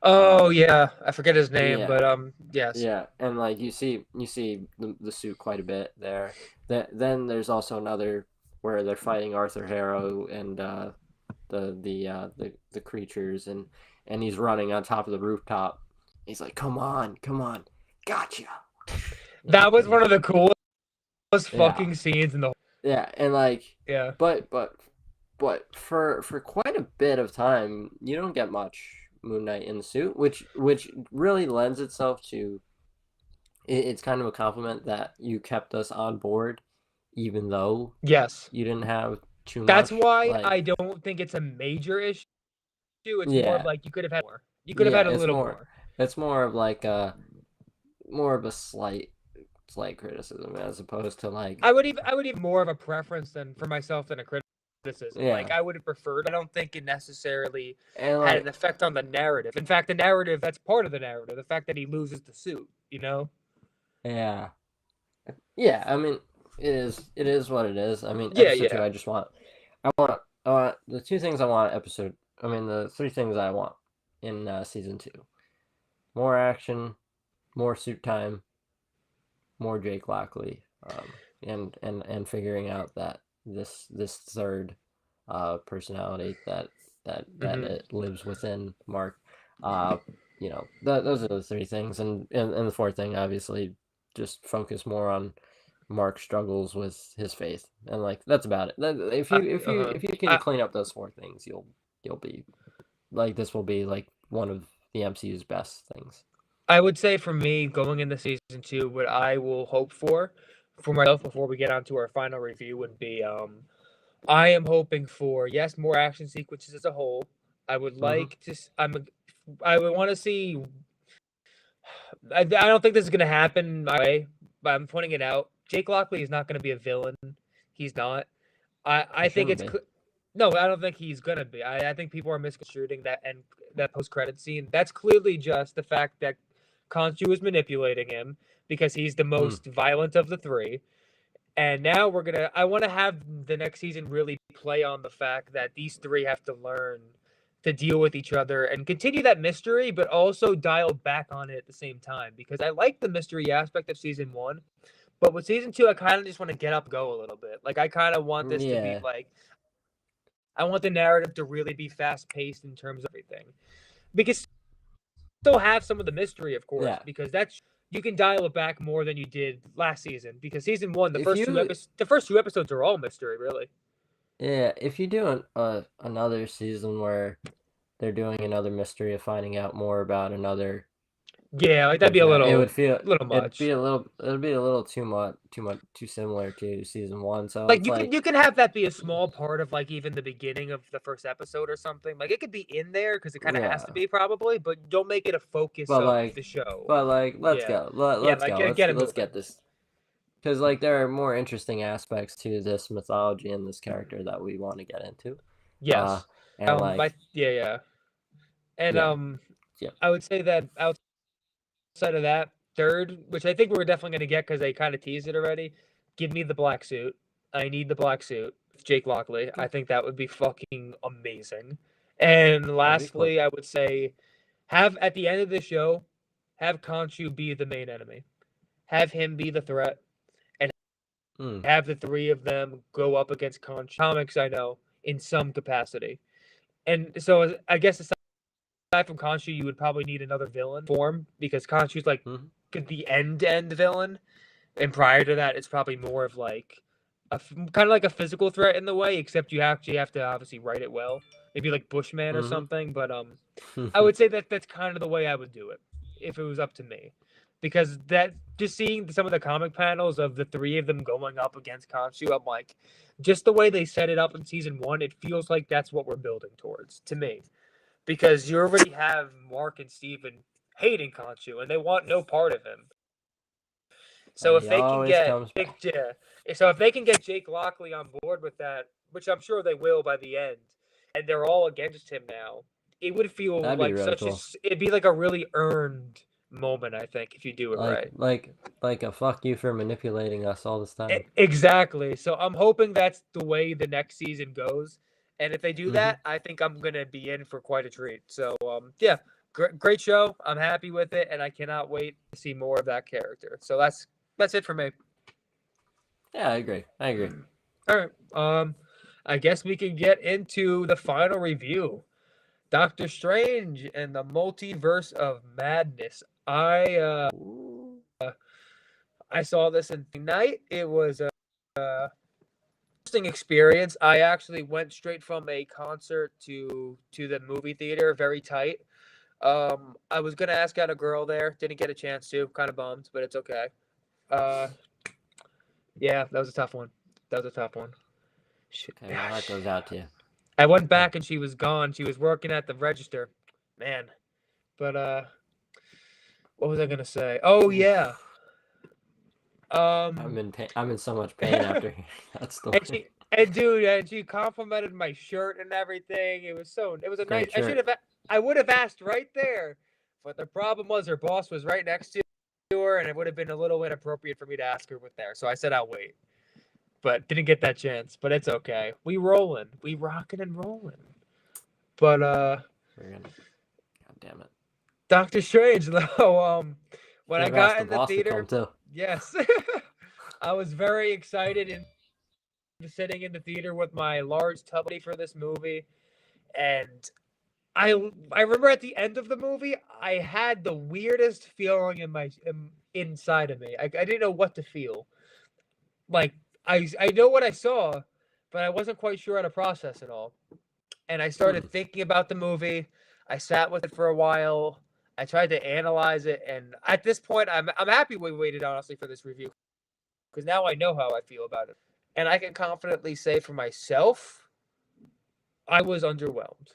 Oh yeah, I forget his name, but yes. Yeah, and like you see the suit quite a bit there. Then there's also another where they're fighting Arthur Harrow and the creatures, and he's running on top of the rooftop. He's like, come on, gotcha. That was one of the coolest fucking scenes in the. Yeah, and like but for quite a bit of time, you don't get much Moon Knight in the suit, which really lends itself to. It's kind of a compliment that you kept us on board, even though you didn't have too much. That's why I don't think it's a major issue. It's more of like you could have had more. You could have had a little more. It's more of like more of a slight criticism as opposed to like. I would even more of a preference for myself than a criticism. Yeah. Like I would have preferred. I don't think it necessarily had an effect on the narrative. In fact, the narrative, that's part of the narrative. The fact that he loses the suit, Yeah. Yeah, I mean, it is what it is. I mean, episode 2, I want the 2 things I want the 3 things I want in season 2. More action, more suit time, more Jake Lockley, and figuring out that this third personality that it lives within Mark. Those are the 3 things, and the 4th thing, obviously, just focus more on Mark's struggles with his faith, and like that's about it. If you can clean up those 4 things, you'll be like, this will be like one of the MCU's best things. I would say for me, going into season 2, what I will hope for myself before we get on to our final review would be, I am hoping for, yes, more action sequences as a whole. I would Mm-hmm. like to. I would want to see. I don't think this is gonna happen my way, but I'm pointing it out. Jake Lockley is not gonna be a villain. He's not. I It think shouldn't it's be. no. I don't think he's gonna be. I think people are misconstruing that post credit scene. That's clearly just the fact that Khonshu is manipulating him because he's the Mm. most violent of the three. And now I want to have the next season really play on the fact that these three have to learn to deal with each other and continue that mystery, but also dial back on it at the same time. Because I like the mystery aspect of season 1, but with season 2, I kind of just want to get up, and go a little bit. Like I kind of want this to be Yeah. like, I want the narrative to really be fast paced in terms of everything. Because still have some of the mystery, of course, Yeah. because that's you can dial it back more than you did last season. Because season 1, If you the first two episodes are all mystery, really. Yeah, if you do another season where they're doing another mystery of finding out more about another Yeah, like that'd be a person, it would feel little it'd be much. a little it'd be a little too similar to season 1. So Like it's like, you can have that be a small part of like even the beginning of the first episode or something. Like it could be in there because it kind of has to yeah, be probably, but don't make it a focus but of like the show. but like let's Yeah, go. yeah, Let's like go. get it Let's moving. get this, because like there are more interesting aspects to this mythology and this character that we want to get into. Uh Yes. and like Yeah. And yeah. Yeah. I would say that outside of that, third, which I think we're definitely gonna get because they kind of teased it already. Give me the black suit. I need the black suit. Jake Lockley. I Okay. think that would be fucking amazing. And That'd be cool. lastly, I would say have at the end of the show, have Khonshu be the main enemy. Have him be the threat, and Mm. have the three of them go up against Khonshu. Comics, I know, in some capacity. And so I guess aside from Khonshu, you would probably need another villain form because Khonshu's like Mm-hmm. the end villain, and prior to that, it's probably more of like kind of like a physical threat in the way, except you actually have to obviously write it well. Maybe like Bushman or Mm-hmm. something. But I would say that that's kind of the way I would do it if it was up to me, because that just seeing some of the comic panels of the three of them going up against Khonshu, I'm like, just the way they set it up in season 1, it feels like that's what we're building towards to me, because you already have Mark and Steven hating Khonshu and they want no part of him. So And if he they can always get comes back. so if they can get Jake Lockley on board with that, which I'm sure they will by the end, and they're all against him now, it would feel That'd be like really cool. it'd be like a really earned moment, I think, if you do it Like right. like like a fuck you for manipulating us all this time. Exactly. So I'm hoping that's the way the next season goes. And if they do Mm-hmm. that, I think I'm gonna be in for quite a treat. So yeah, great show. I'm happy with it, and I cannot wait to see more of that character. So that's it for me. Yeah, I agree. I agree. All right. I guess we can get into the final review. Doctor Strange and the Multiverse of Madness. Ooh. I saw this in night. It was a interesting experience. I actually went straight from a concert to the movie theater, very tight. I was gonna ask out a girl there, didn't get a chance to. Kind of bummed, but it's okay. Uh, yeah, that was a tough one. That was a tough one. Okay, my heart goes out to you. I went Okay. back and she was gone. She was working at the register, man. But what was I gonna say? Oh yeah. I'm in pain. I'm in so much pain after hearing that story. And she complimented my shirt and everything. It was a nice. Great shirt. I would have asked right there, but the problem was her boss was right next to her, and it would have been a little inappropriate for me to ask her with there. So I said I'll wait, but didn't get that chance. But it's okay. We rolling. We rocking and rolling. But We're gonna. God damn it. Doctor Strange though, when I Should have asked got the in the boss to come theater, too. yes, I was very excited and sitting in the theater with my large tubby for this movie, and I remember at the end of the movie, I had the weirdest feeling inside of me. I didn't know what to feel. Like I know what I saw, but I wasn't quite sure how to process it all. And I started thinking about the movie. I sat with it for a while. I tried to analyze it, and at this point, I'm happy we waited honestly for this review because now I know how I feel about it, and I can confidently say for myself, I was underwhelmed.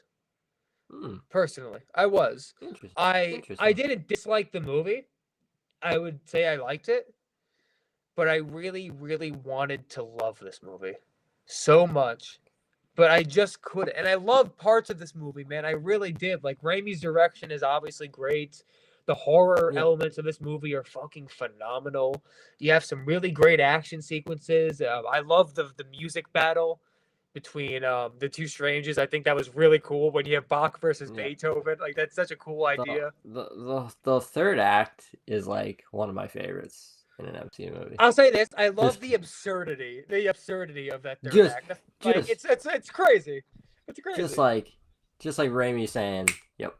Personally, I was. I Interesting. didn't dislike the movie. I would say I liked it, but I really, really wanted to love this movie so much. But I just couldn't. And I love parts of this movie, man. I really did. Like Raimi's direction is obviously great. The horror Yep. elements of this movie are fucking phenomenal. You have some really great action sequences. I love the music battle between the two strangers. I think that was really cool when you have Bach versus Beethoven. Like that's such a cool idea. The third act is like one of my favorites in an MCU movie. I'll say this: I love the absurdity of that third act. Like it's crazy. It's crazy. Just like Raimi saying, "Yep,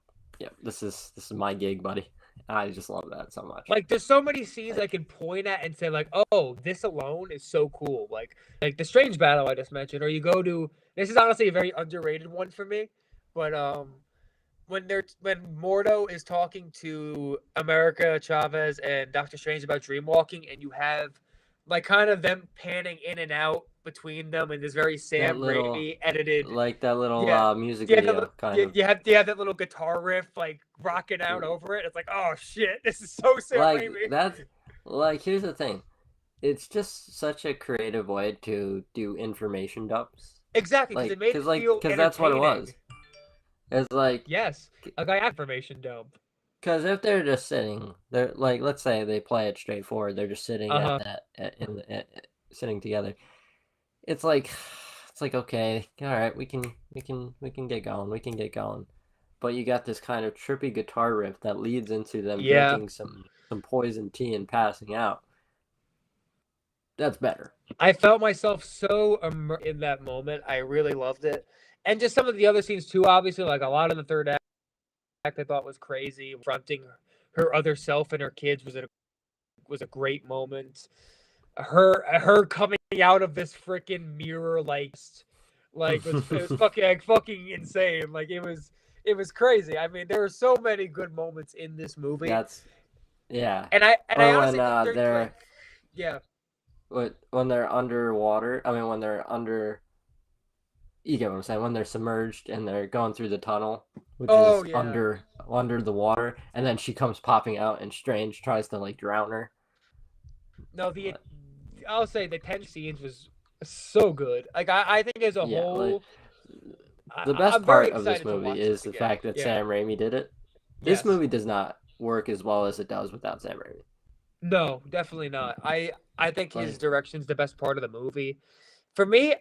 this is my gig, buddy." I just love that so much. Like, there's so many scenes I can point at and say, like, "Oh, this alone is so cool." Like the Strange battle I just mentioned, or you go to this is honestly a very underrated one for me, but when Mordo is talking to America Chavez and Doctor Strange about dreamwalking, and you have like kind of them panning in and out between them in this very Sam Raimi edited, like that little music video kind of. You have that little guitar riff like rocking out over it. It's like, oh shit, this is so Sam Raimi. That's like, here's the thing, it's just such a creative way to do information dumps. Exactly, because it made it feel because that's what it was. It's like, yes, a guy affirmation dump. Because if they're just sitting, they're like, let's say they play it straightforward, they're just sitting sitting together. It's like okay, all right, we can get going, but you got this kind of trippy guitar riff that leads into them drinking some poison tea and passing out. That's better. I felt myself so in that moment. I really loved it. And just some of the other scenes too, obviously, like a lot of the third act I thought was crazy. Confronting her other self and her kids was a great moment. Her coming out of this freaking mirror it was fucking insane. Like it was crazy. I mean, there were so many good moments in this movie. Yeah. And I honestly when they're underwater, I mean when they're under, you get what I'm saying, when they're submerged and they're going through the tunnel, which is under the water, and then she comes popping out and Strange tries to like drown her. No, I'll say the 10 scenes was so good. Like I think as a whole, the best part of this movie is the fact that Sam Raimi did it. This movie does not work as well as it does without Sam Raimi. No, definitely not. I think his direction's the best part of the movie. For me,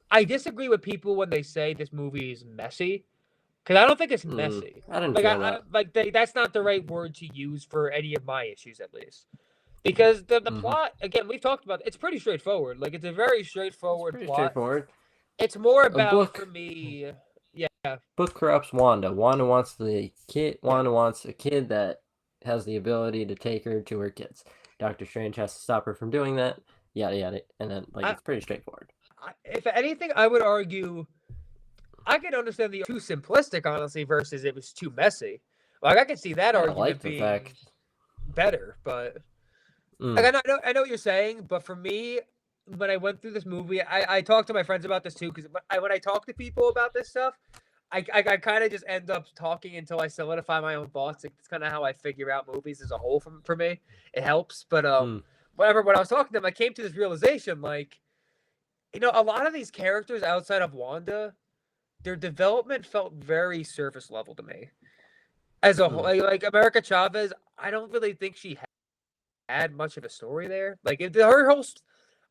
I disagree with people when they say this movie is messy, because I don't think it's messy. I didn't feel that. That's not the right word to use for any of my issues, at least. Because the plot, again, we've talked about, it's pretty straightforward. Like, it's a very straightforward plot. Straightforward. It's more about, for me, Book corrupts Wanda. Wanda wants a kid that has the ability to take her to her kids. Doctor Strange has to stop her from doing that. Yada yada, and then it's pretty straightforward. If anything, I would argue I could understand the too simplistic, honestly, versus it was too messy. Like I could see that argument being better, but like I know what you're saying. But for me, when I went through this movie, I talked to my friends about this too, because when I talk to people about this stuff, I kind of just end up talking until I solidify my own thoughts. It's kind of how I figure out movies as a whole. For me, it helps. But whatever. When I was talking to them, I came to this realization, like, you know, a lot of these characters outside of Wanda, their development felt very surface level to me. As a whole, like America Chavez, I don't really think she had much of a story there. Like her whole,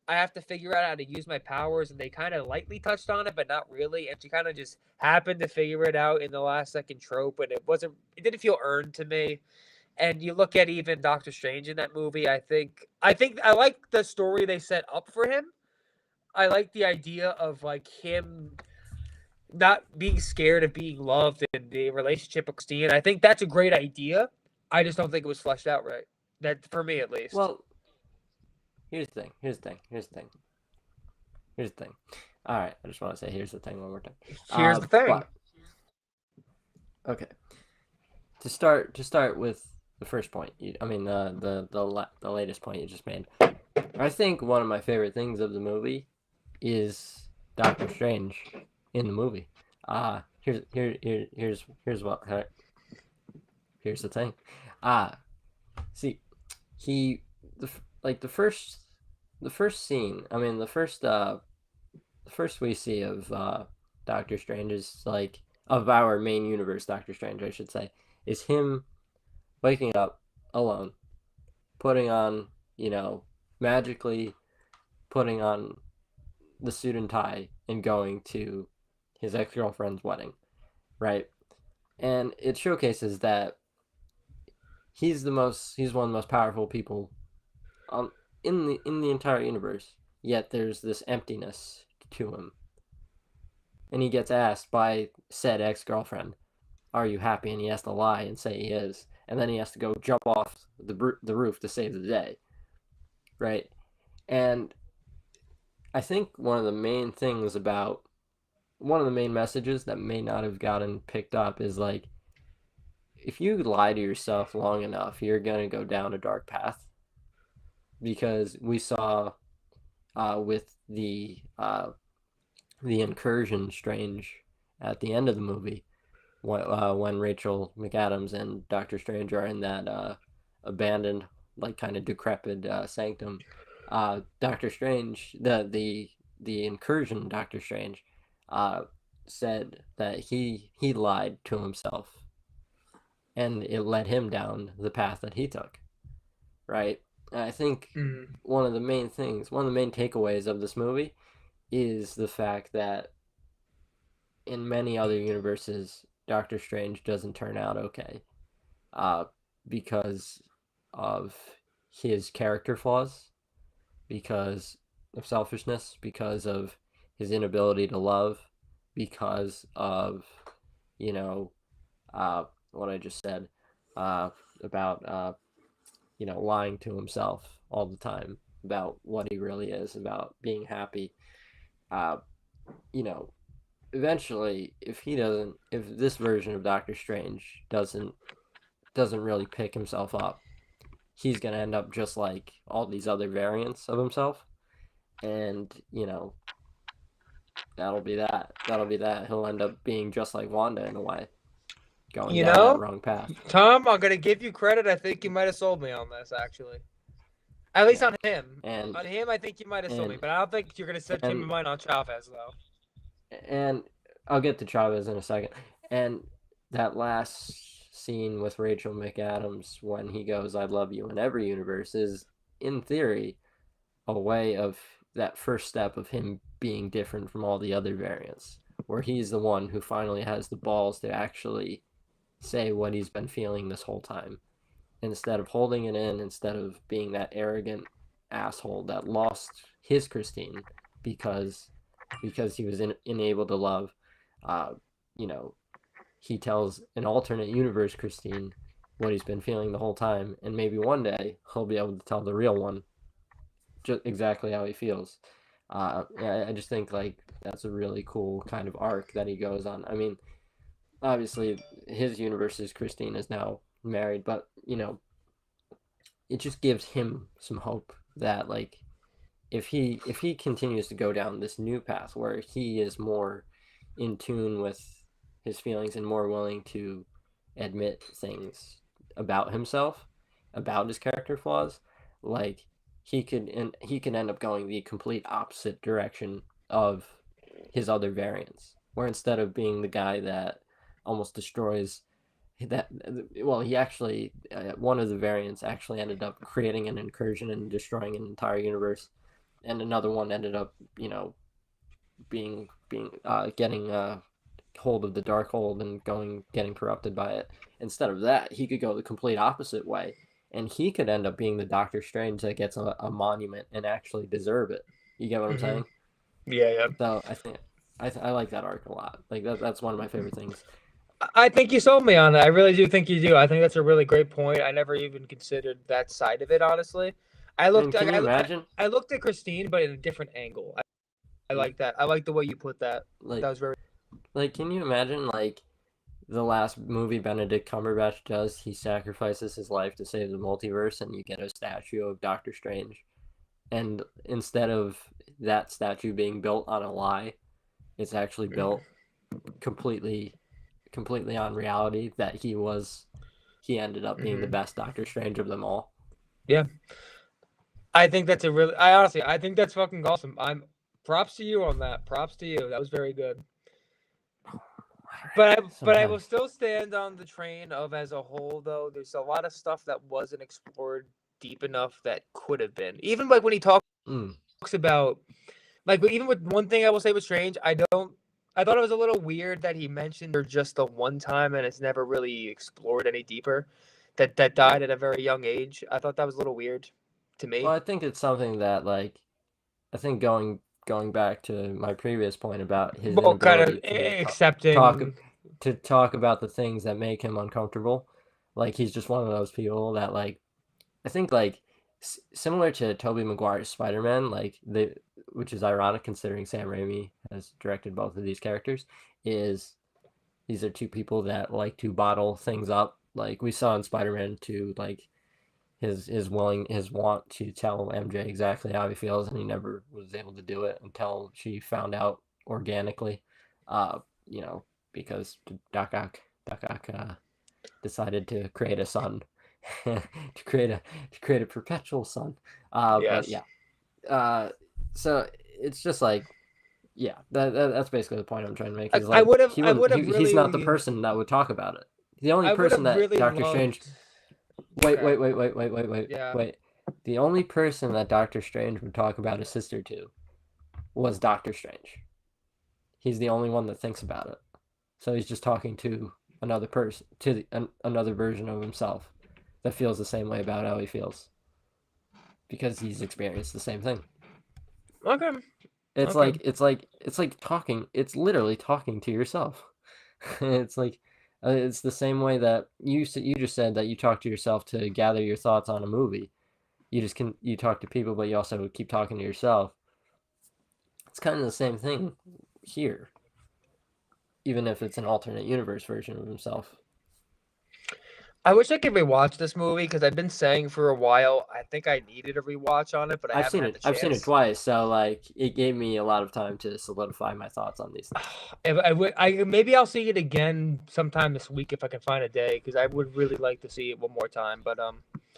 I have to figure out how to use my powers, and they kind of lightly touched on it, but not really. And she kind of just happened to figure it out in the last second trope, and it didn't feel earned to me. And you look at even Doctor Strange in that movie, I think I like the story they set up for him. I like the idea of like him not being scared of being loved and the relationship with Christine. I think that's a great idea. I just don't think it was fleshed out right. That for me at least. Well, here's the thing. All right, I just want to say here's the thing one more time. Here's the thing. Okay. to start with the first point. The latest point you just made. I think one of my favorite things of the movie is Doctor Strange in the movie. Here's the thing. See, he like the first scene. I mean, the first we see of Doctor Strange is like of our main universe, Doctor Strange, I should say, is him waking up alone, putting on, magically putting on the suit and tie and going to his ex girlfriend's wedding, right? And it showcases that he's one of the most powerful people in the entire universe. Yet there's this emptiness to him, and he gets asked by said ex girlfriend, "Are you happy?" And he has to lie and say he is, and then he has to go jump off the roof to save the day, right? And I think one of the main messages that may not have gotten picked up is like, if you lie to yourself long enough, you're gonna go down a dark path. Because we saw with the incursion Strange at the end of the movie, when Rachel McAdams and Doctor Strange are in that abandoned, like kind of decrepit sanctum. Doctor Strange, the incursion Doctor Strange, said that he lied to himself, and it led him down the path that he took, right? And I think one of the main takeaways of this movie is the fact that in many other universes, Doctor Strange doesn't turn out okay, because of his character flaws, because of selfishness, because of his inability to love, because of, what I just said about, lying to himself all the time about what he really is, about being happy. Uh, you know, Eventually, if this version of Doctor Strange doesn't really pick himself up, he's gonna end up just like all these other variants of himself, and that'll be that. That'll be that. He'll end up being just like Wanda in a way, going down that wrong path. Tom, I'm gonna give you credit. I think you might have sold me on this, actually. At least on him. On him, I think you might have sold me, but I don't think you're gonna set him in mind on Chavez though. And I'll get to Chavez in a second. And that last scene with Rachel McAdams when he goes, "I love you in every universe," is, in theory, a way of that first step of him being different from all the other variants, where he's the one who finally has the balls to actually say what he's been feeling this whole time, instead of holding it in, instead of being that arrogant asshole that lost his Christine because he was unable to love. He tells an alternate universe Christine what he's been feeling the whole time, and maybe one day he'll be able to tell the real one just exactly how he feels. I just think like that's a really cool kind of arc that he goes on. I mean, obviously his universe's Christine is now married, but it just gives him some hope that like if he continues to go down this new path where he is more in tune with his feelings and more willing to admit things about himself, about his character flaws, like he could end up going the complete opposite direction of his other variants, where instead of being the guy that almost destroys that, well, he actually one of the variants actually ended up creating an incursion and destroying an entire universe, and another one ended up being getting hold of the dark hold and getting corrupted by it. Instead of that, he could go the complete opposite way, and he could end up being the Doctor Strange that gets a monument and actually deserve it. You get what I'm saying? Yeah. So I think I like that arc a lot. Like that's one of my favorite things. I think you sold me on that. I really do think you do. I think that's a really great point. I never even considered that side of it, honestly. I looked at Christine, but in a different angle. I like that. I like the way you put that. Like, that was very. Like, can you imagine, like, the last movie Benedict Cumberbatch does, he sacrifices his life to save the multiverse, and you get a statue of Doctor Strange. And instead of that statue being built on a lie, it's actually built completely on reality that he ended up being the best Doctor Strange of them all. Yeah. I think that's I think that's fucking awesome. Props to you on that. Props to you. That was very good. But I will still stand on the train of, as a whole, though, there's a lot of stuff that wasn't explored deep enough that could have been. Even like when he talks about, like, even with one thing I will say was Strange, I thought it was a little weird that he mentioned her just the one time and it's never really explored any deeper. That died at a very young age. I thought that was a little weird to me. Well, I think it's something that, like, I think going back to my previous point about his inability to talk about the things that make him uncomfortable. Like, he's just one of those people that, like, I think, like, similar to Tobey Maguire's Spider-Man, like, which is ironic considering Sam Raimi has directed both of these characters, is these are two people that like to bottle things up. Like, we saw in Spider-Man 2, like, his want to tell MJ exactly how he feels, and he never was able to do it until she found out organically. You know, because Doc Ock decided to create a son, to create a perpetual son. But yeah, so it's just like, yeah, that's basically the point I'm trying to make. Is like, he's not the person that would talk about it. The only person that really Doctor Strange. Wait. Yeah. Wait. The only person that Doctor Strange would talk about his sister to was Doctor Strange. He's the only one that thinks about it. So he's just talking to another person, another version of himself that feels the same way about how he feels. Because he's experienced the same thing. Okay. It's like talking. It's literally talking to yourself. It's like, it's the same way that you just said that you talk to yourself to gather your thoughts on a movie. You talk to people, but you also keep talking to yourself. It's kind of the same thing here, even if it's an alternate universe version of himself. I wish I could rewatch this movie because I've been saying for a while I think I needed a rewatch on it, but I've seen it twice, so like it gave me a lot of time to solidify my thoughts on these things. Maybe I'll see it again sometime this week if I can find a day, because I would really like to see it one more time. But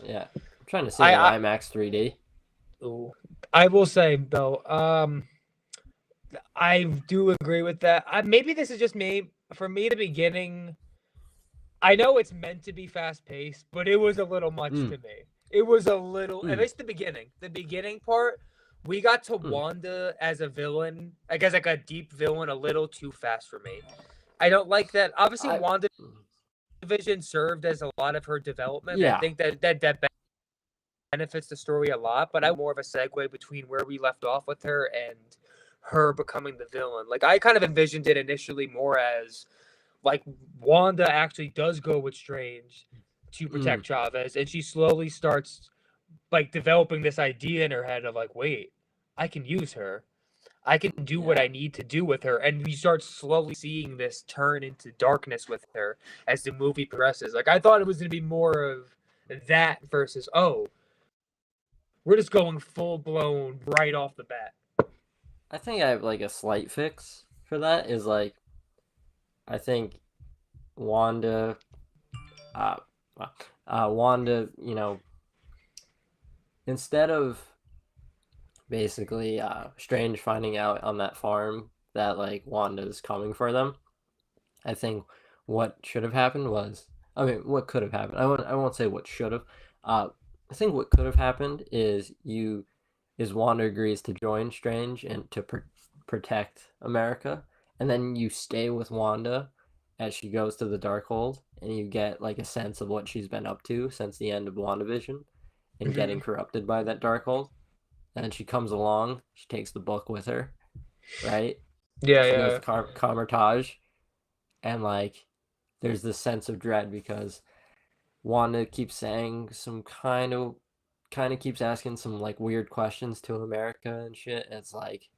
yeah, I'm trying to see it in IMAX 3D. Ooh, I will say though, I do agree with that. Maybe this is just me. For me, the beginning, I know it's meant to be fast paced, but it was a little much to me. It was a little, at least the beginning part. We got to Wanda as a villain, I guess, like a deep villain, a little too fast for me. I don't like that. Obviously, WandaVision served as a lot of her development. Yeah. I think that benefits the story a lot, but I'm more of a segue between where we left off with her and her becoming the villain. Like, I kind of envisioned it initially more as, like, Wanda actually does go with Strange to protect Chavez, and she slowly starts, like, developing this idea in her head of, like, wait, I can use her. I can do what I need to do with her. And we start slowly seeing this turn into darkness with her as the movie progresses. Like, I thought it was going to be more of that versus, oh, we're just going full-blown right off the bat. I think I have, like, a slight fix for that is, like, I think Wanda, you know, instead of basically Strange finding out on that farm that, like, Wanda's coming for them, I think what should have happened was, I mean, what could have happened? I won't say what should have. I think what could have happened is Wanda agrees to join Strange and to protect America, and then you stay with Wanda as she goes to the Darkhold, and you get, like, a sense of what she's been up to since the end of WandaVision and getting corrupted by that Darkhold. And then she comes along, she takes the book with her, right? Yeah, she goes to Kamar-Taj, and, like, there's this sense of dread because Wanda keeps saying some kind of keeps asking some, like, weird questions to America and shit. It's like,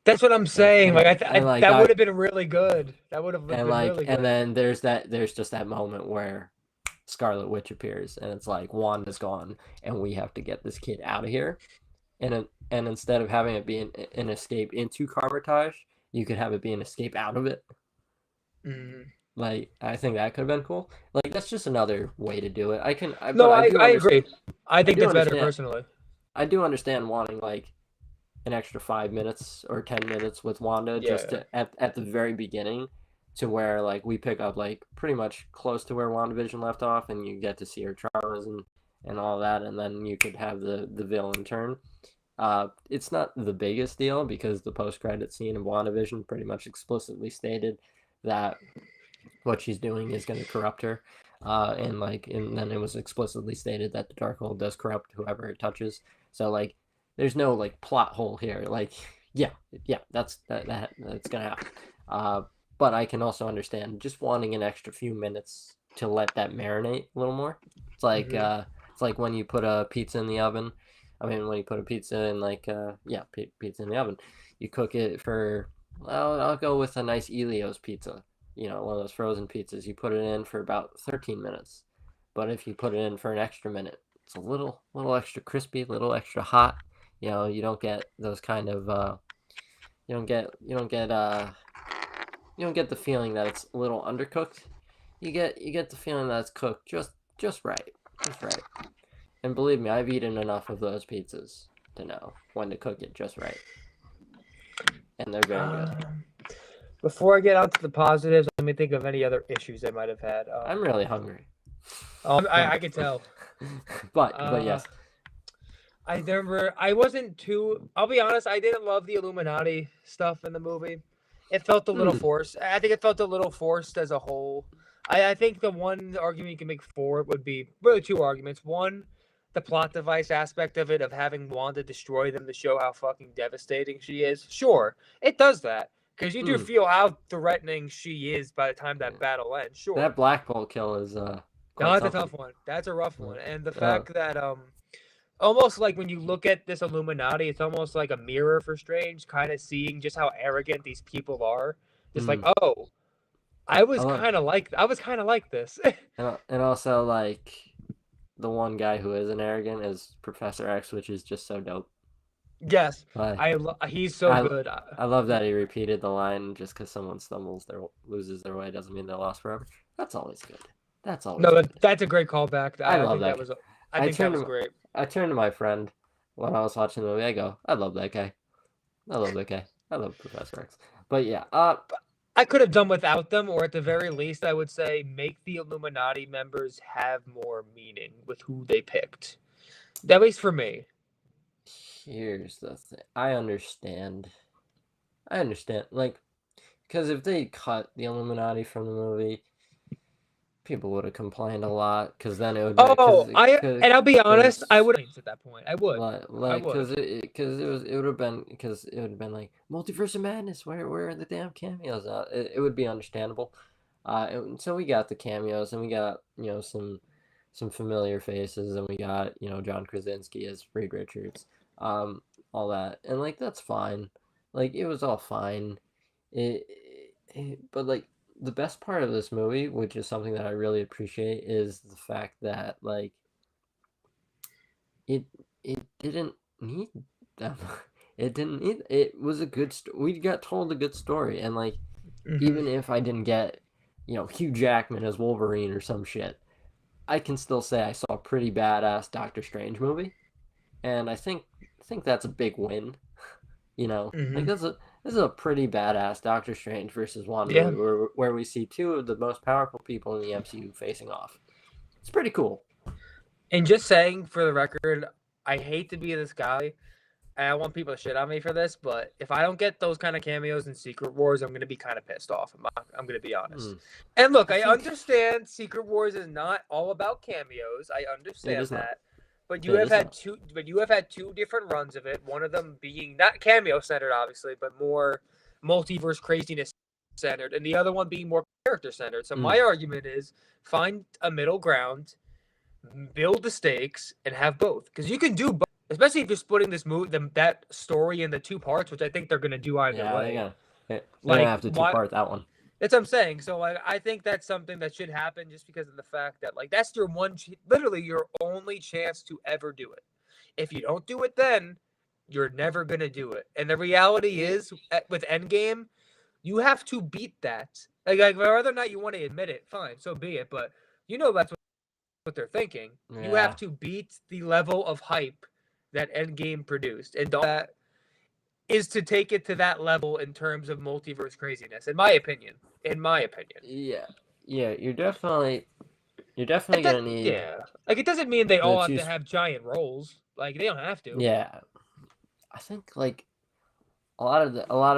That's what I'm saying. Like like that would have been really good. That would have been and like really and good. then there's just that moment where Scarlet Witch appears and it's like Wanda's gone and we have to get this kid out of here. And instead of having it be an escape into Carmitage, you could have it be an escape out of it. Mhm. Like I think that could have been cool. Like that's just another way to do it. No, But I do I agree. I I think do that's better understand. personally. I do understand wanting like an extra 5 minutes or 10 minutes with Wanda just Yeah. to at the very beginning to where like we pick up like pretty much close to where WandaVision left off and you get to see her traumas and all that and then you could have the villain turn. It's not the biggest deal because the post credit scene of WandaVision pretty much explicitly stated that what she's doing is going to corrupt her. And then it was explicitly stated that the Darkhold does corrupt whoever it touches. So like, there's no like plot hole here. Like, yeah, that's gonna happen. But I can also understand just wanting an extra few minutes to let that marinate a little more. It's like when you put a pizza in the oven. I mean, when you put a pizza in pizza in the oven, you cook it for. Well, I'll go with a nice Elio's pizza, one of those frozen pizzas. You put it in for about 13 minutes. But if you put it in for an extra minute, it's a little extra crispy, a little extra hot. You don't get those kind of you don't get the feeling that it's a little undercooked. You get the feeling that it's cooked just right. Just right. And believe me, I've eaten enough of those pizzas to know when to cook it just right. And they're very good. Before I get on to the positives, let me think of any other issues they might have had. I'm really hungry. I can tell. But yes. I remember I wasn't too. I'll be honest. I didn't love the Illuminati stuff in the movie. It felt a little forced. I think it felt a little forced as a whole. I think the one argument you can make for it would be really two arguments. One, the plot device aspect of it, of having Wanda destroy them to show how fucking devastating she is. Sure, it does that. Because you do feel how threatening she is by the time that battle ends. Sure. That Black Bolt kill is no, that's a tough one. That's a rough one. And the fact that almost like when you look at this Illuminati, it's almost like a mirror for Strange, kind of seeing just how arrogant these people are. Just like, oh, I was kind of like this. and also like the one guy who isn't arrogant is Professor X, which is just so dope. Yes, he's so good. I love that he repeated the line, just because someone loses their way doesn't mean they're lost forever. That's always good. That's always good. That's a great callback. I love that. I think that was great. I turned to my friend when I was watching the movie. I go, I love that guy. I love that guy. I love Professor X. But yeah, I could have done without them, or at the very least, I would say make the Illuminati members have more meaning with who they picked. At least for me. Here's the thing. I understand. Like, because if they cut the Illuminati from the movie, people would have complained a lot. Because then it would. And I'll be honest, I would at that point. I would. Because it would have been like Multiverse of Madness. Where are the damn cameos? It would be understandable. So we got the cameos, and we got some familiar faces, and we got John Krasinski as Reed Richards. All that, and like that's fine. Like it was all fine. But like the best part of this movie, which is something that I really appreciate, is the fact that like it didn't need them. It didn't need. It was a good. We got told a good story, and like even if I didn't get Hugh Jackman as Wolverine or some shit, I can still say I saw a pretty badass Doctor Strange movie, and I think that's a big win. Like this is a pretty badass Doctor Strange versus Wanda movie where we see two of the most powerful people in the MCU facing off. It's pretty cool. And just saying for the record, I hate to be this guy, and I want people to shit on me for this, but if I don't get those kind of cameos in Secret Wars, I'm going to be kind of pissed off. I'm going to be honest. And look, I understand Secret Wars is not all about cameos. I understand that. But you have had two different runs of it. One of them being not cameo centered, obviously, but more multiverse craziness centered, and the other one being more character centered. So my argument is find a middle ground, build the stakes, and have both. Because you can do both. especially if you're splitting this that story into two parts, which I think they're gonna do either Yeah, way. they're gonna Like, have to why? two-part that one. That's what I'm saying. So like, I think that's something that should happen just because of the fact that like that's your literally your only chance to ever do it. If you don't do it, then you're never gonna do it. And the reality is, with Endgame, you have to beat that. Like whether or not you want to admit it, fine, so be it. But that's what they're thinking. You Yeah. have to beat the level of hype that Endgame produced, and all that is to take it to that level in terms of multiverse craziness, in my opinion. In my opinion. Yeah. Yeah, you're definitely gonna need Yeah. Like, it doesn't mean they the all have two. to have giant roles. Like, they don't have to. Yeah, I think like a lot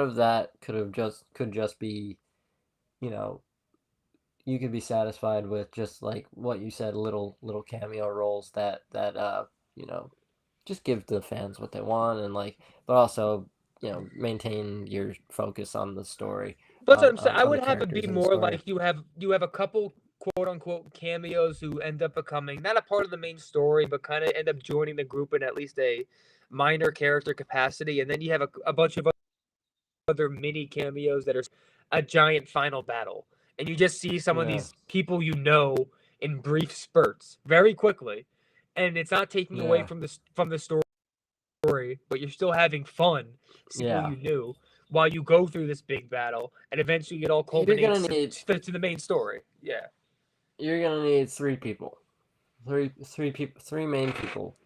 of that could just be, you know, you could be satisfied with just like what you said, little cameo roles that you know, just give the fans what they want, and like, but also, maintain your focus on the story, That's what I'm saying. I on the would have it be characters in the more story. like you have a couple quote unquote cameos who end up becoming not a part of the main story, but kind of end up joining the group in at least a minor character capacity, and then you have a bunch of other mini cameos that are a giant final battle, and you just see some of Yeah, these people in brief spurts very quickly, and it's not taking away yeah, from the story, but you're still having fun seeing people yeah. you knew while you go through this big battle, and eventually it all You're gonna culminates need to the main story. Yeah. three people, three main people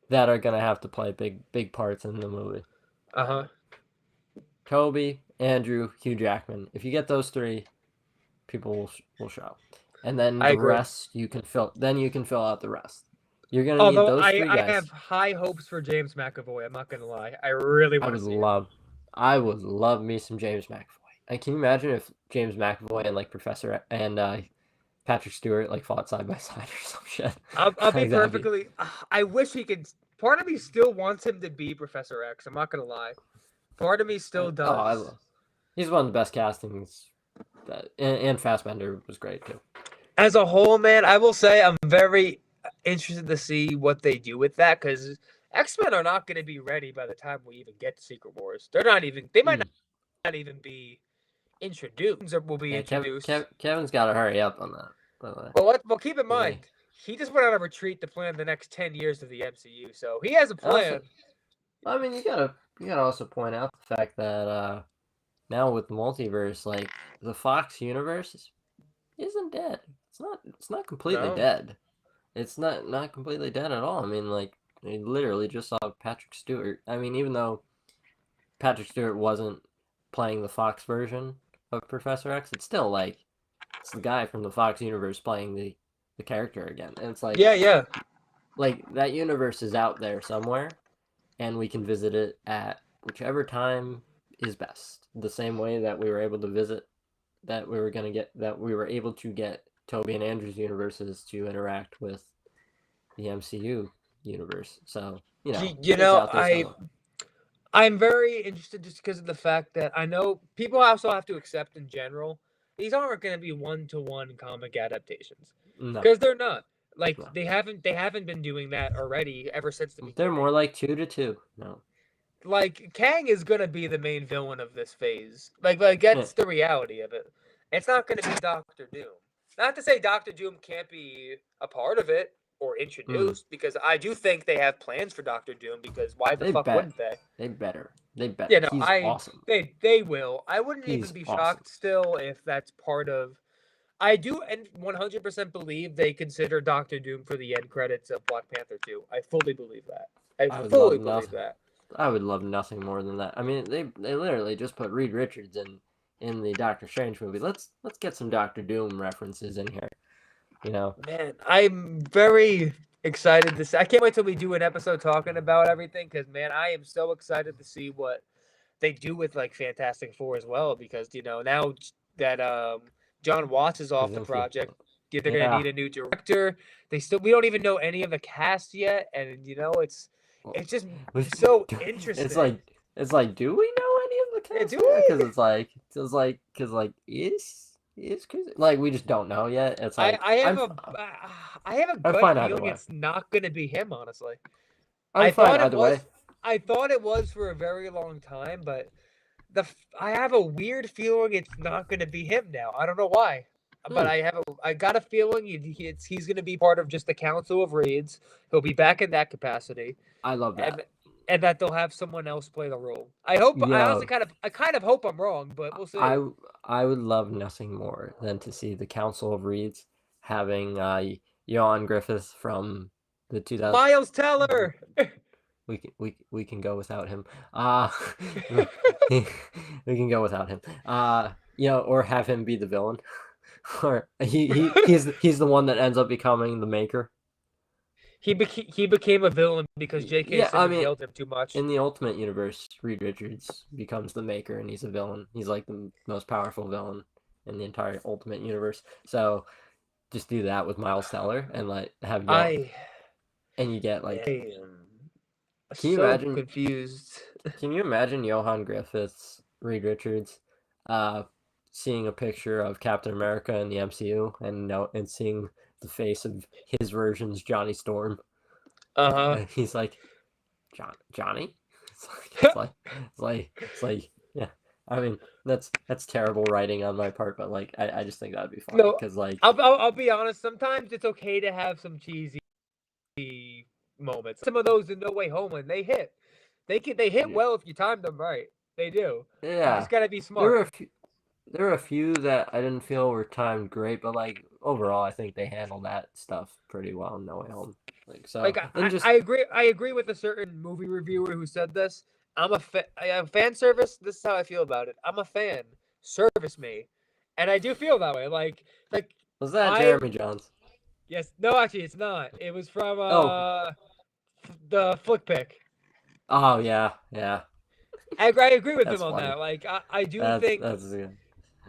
that are gonna have to play big parts in the movie. Uh huh. Toby, Andrew, Hugh Jackman. If you get those three, people will show, and then I the agree. rest you can fill. Then you can fill out the rest. You're gonna need Although those three I guys. have high hopes for James McAvoy. I'm not gonna lie. I really I want to would see him. love, I would love me some James McAvoy. And can you imagine if James McAvoy and like Professor and Patrick Stewart like fought side by side or some shit? I'll be Like that'd be. perfectly. I wish he could. Part of me still wants him to be Professor X. I'm not gonna lie. Part of me still Oh, does. he's one of the best castings. And Fassbender was great too. As a whole, man, I will say I'm very interested to see what they do with that because X-Men are not going to be ready by the time we even get to Secret Wars. They're not even. They might Mm. not even be introduced or will be Yeah, introduced. Kevin's got to hurry up on that. By the way, Well, keep in mind, he just went on a retreat to plan the next 10 years of the MCU, so he has a also, plan. I mean, you gotta also point out the fact that now with the multiverse, like the Fox universe isn't dead. It's not completely No. dead. It's not completely dead at all. I mean, like I literally just saw Patrick Stewart. I mean, even though Patrick Stewart wasn't playing the Fox version of Professor X, it's still like it's the guy from the Fox universe playing the character again. And it's Yeah. like that universe is out there somewhere, and we can visit it at whichever time is best. The same way that we were able to visit that we were able to get Toby and Andrew's universes to interact with the MCU universe. So, You it's know, out there somewhere. I'm very interested just because of the fact that I know people also have to accept in general these aren't going to be one-to-one comic adaptations No, because they're not. Like no. they haven't been doing that already ever since the They're beginning. more like 2-2. No. Like Kang is going to be the main villain of this phase. Like Yeah. that's the reality of it. It's not going to be Doctor Doom. Not to say Doctor Doom can't be a part of it or introduced, because I do think they have plans for Doctor Doom. Because why the fuck wouldn't they? They better. They better. Yeah, no, He's awesome. they will. I wouldn't even He's be awesome. shocked still if that's part of. I do and 100% believe they consider Doctor Doom for the end credits of Black Panther 2. I fully believe that. I would fully love believe nothing. that. I would love nothing more than that. I mean, they literally just put Reed Richards in the Doctor Strange movie. Let's get some Doctor Doom references in here. Man, I'm very excited to see. I can't wait till we do an episode talking about everything because, man, I am so excited to see what they do with like Fantastic Four as well. Because now that John Watts is off the project, they're gonna need a new director. We don't even know any of the cast yet, and it's just so interesting. It's like, do we know any of the cast? Do we? Because is crazy. Like we just don't know yet. It's like I have a gut find out feeling it's not gonna be him, honestly. I'm fine either way. I thought it was for a very long time, but I have a weird feeling it's not going to be him now. I don't know why, but Hmm. I got a feeling he's going to be part of just the Council of Reeds. He'll be back in that capacity, I love that. and that they'll have someone else play the role. I hope. I honestly Yo, kind of hope I'm wrong, but we'll see. I would love nothing more than to see the Council of Reeds having Johan Griffith from the 2000. Miles Teller. We can go without him. We can go without him. Or have him be the villain, or he's the one that ends up becoming the Maker. He became a villain because J.K. Simmons yelled him too much. In the Ultimate Universe, Reed Richards becomes the Maker, and he's a villain. He's like the most powerful villain in the entire Ultimate Universe. So just do that with Miles Teller and have and you get like. Can you imagine? Confused. Can you imagine Johan Griffiths, Reed Richards, seeing a picture of Captain America in the MCU and seeing the face of his version's Johnny Storm? He's like, Johnny. It's like yeah. I mean, that's terrible writing on my part, but like I just think that'd be funny because I'll be honest. Sometimes it's okay to have some cheesy moments. Some of those in No Way Home, and they hit. They hit well if you time them right. They do. Yeah, you just gotta be smart. There were a few that I didn't feel were timed great, but like overall, I think they handled that stuff pretty well in No Way Home. I agree with a certain movie reviewer who said this. I'm a fan service. This is how I feel about it. I'm a fan. Service me, and I do feel that way. Like was that Jeremy Jahns? Yes. No, actually, it's not. It was from the Flick Pick. Oh yeah. I agree with him on that. Like I do think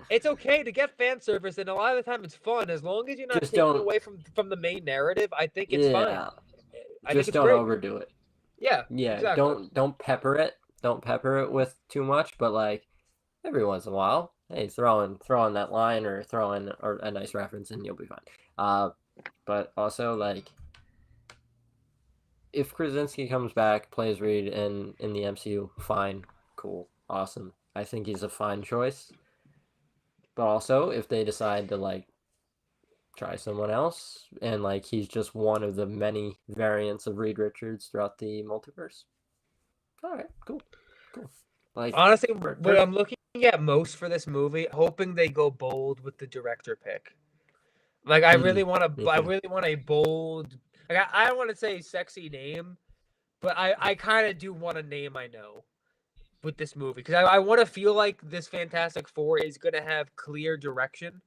it's okay to get fan service, and a lot of the time it's fun as long as you're not taking away from the main narrative. I think it's fine. Just don't overdo it. Yeah. Exactly. Don't pepper it. Don't pepper it with too much, but like every once in a while, hey, throw in that line or throw in a nice reference, and you'll be fine. But also like if Krasinski comes back, plays Reed in the MCU, fine, cool, awesome. I think he's a fine choice. But also, if they decide to like try someone else, and like he's just one of the many variants of Reed Richards throughout the multiverse, all right, cool. Like honestly, what I'm looking at most for this movie, hoping they go bold with the director pick. Like I really want a bold. Like I don't want to say sexy name, but I kind of do want a name I know with this movie because I want to feel like this Fantastic Four is gonna have clear direction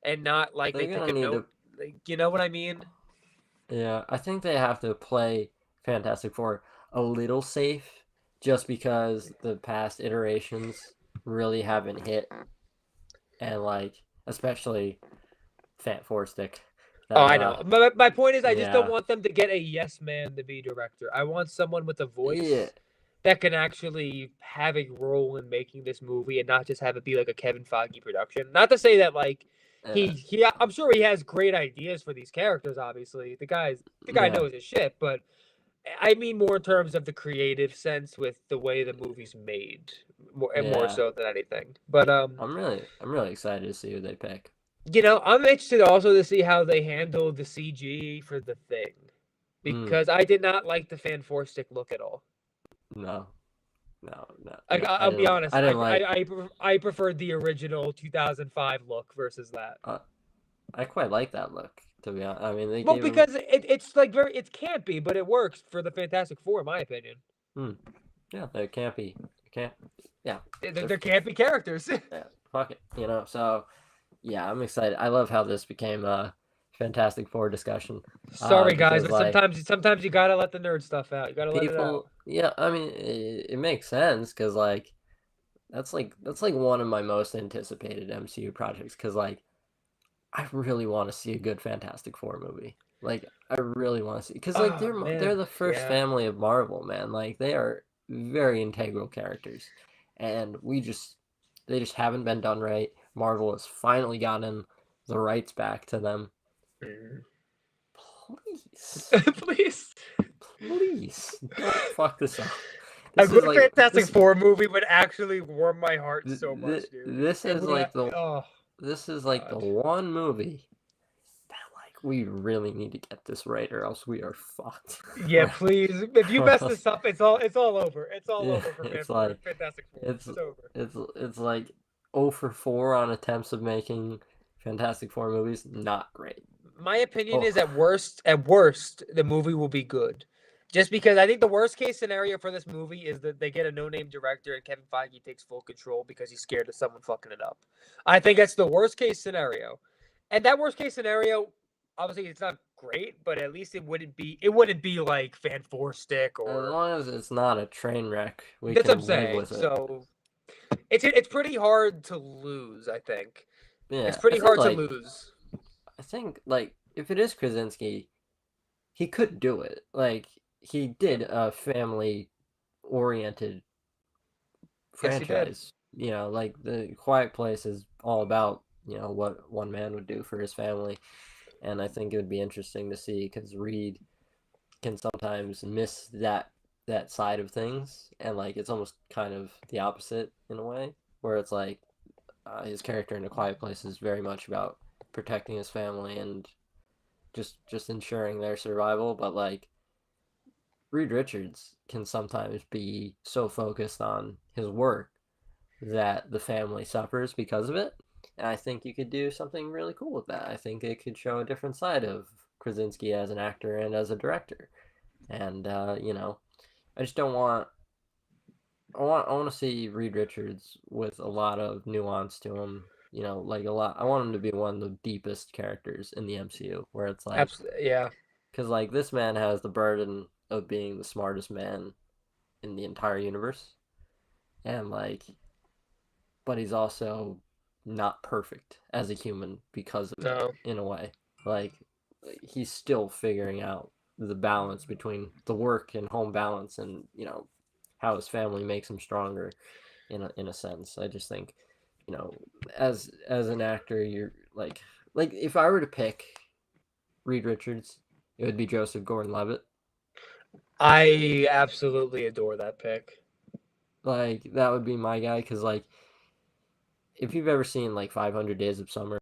and not like they pick a note. Like, you know what I mean? Yeah, I think they have to play Fantastic Four a little safe, just because the past iterations really haven't hit, and like especially Fat Four Stick. I know. But my point is, I just don't want them to get a yes man to be director. I want someone with a voice that can actually have a role in making this movie and not just have it be like a Kevin Feige production. Not to say that like he I'm sure he has great ideas for these characters. Obviously, the guy knows his shit. But I mean more in terms of the creative sense with the way the movie's made, more so than anything. But I'm really excited to see who they pick. You know, I'm interested also to see how they handle the CG for the Thing, because I did not like the Fan Four Stick look at all. No. I'll be honest. I preferred the original 2005 look versus that. I quite like that look, to be honest. I mean, because it's like it can't be, but it works for the Fantastic Four, in my opinion. Yeah, they can't be. Yeah. There can't be characters. Yeah, fuck it. So. Yeah, I'm excited. I love how this became a Fantastic Four discussion. Sorry, guys, but sometimes you gotta let the nerd stuff out. You gotta let it out. Yeah, I mean, it makes sense because like that's like one of my most anticipated MCU projects because like I really want to see a good Fantastic Four movie. Like I really want to see because like they're the first family of Marvel, man. Like they are very integral characters, and they just haven't been done right. Marvel has finally gotten the rights back to them. Please. Please don't fuck this up. A This is good like Fantastic Four movie would actually warm my heart so much, dude. this It is would. like Oh this is like the God. one movie that like we really need to get this right, or else we are fucked. Yeah, please. If you mess this up, it's all over. It's all Yeah, over for it's like Fantastic Four. it's It's over. it's like 0 for 4 on attempts of making Fantastic Four movies. Not great. My opinion Oh, is at worst, the movie will be good. Just because I think the worst case scenario for this movie is that they get a no-name director and Kevin Feige takes full control because he's scared of someone fucking it up. I think that's the worst case scenario. And that worst case scenario, obviously it's not great, but at least it wouldn't be like Fan Four Stick as or long as it's not a train wreck, we that's what I'm can live saying. with it. So it's pretty hard to lose, I think. It's Yeah, pretty hard to lose. I think like if it is Krasinski, he could do it. Like he did a family oriented Yes, he did. franchise. You know, like the Quiet Place is all about, you know, what one man would do for his family. And I think it would be interesting to see because Reed can sometimes miss that side of things, and like it's almost kind of the opposite in a way, where it's like his character in A Quiet Place is very much about protecting his family and just ensuring their survival, but like Reed Richards can sometimes be so focused on his work that the family suffers because of it. And I think you could do something really cool with that. I think it could show a different side of Krasinski as an actor and as a director. And you know, I just don't want. I want to see Reed Richards with a lot of nuance to him. You know, like a lot. I want him to be one of the deepest characters in the MCU, where it's like, Absolutely, yeah. because like this man has the burden of being the smartest man in the entire universe, and like, but he's also not perfect as a human because of it No. in a way. Like he's still figuring out the balance between the work and home balance, and you know how his family makes him stronger in a sense. I just think, you know, as an actor, you're like if I were to pick Reed Richards, it would be Joseph Gordon-Levitt. I absolutely adore that pick. Like that would be my guy because like if you've ever seen like 500 Days of Summer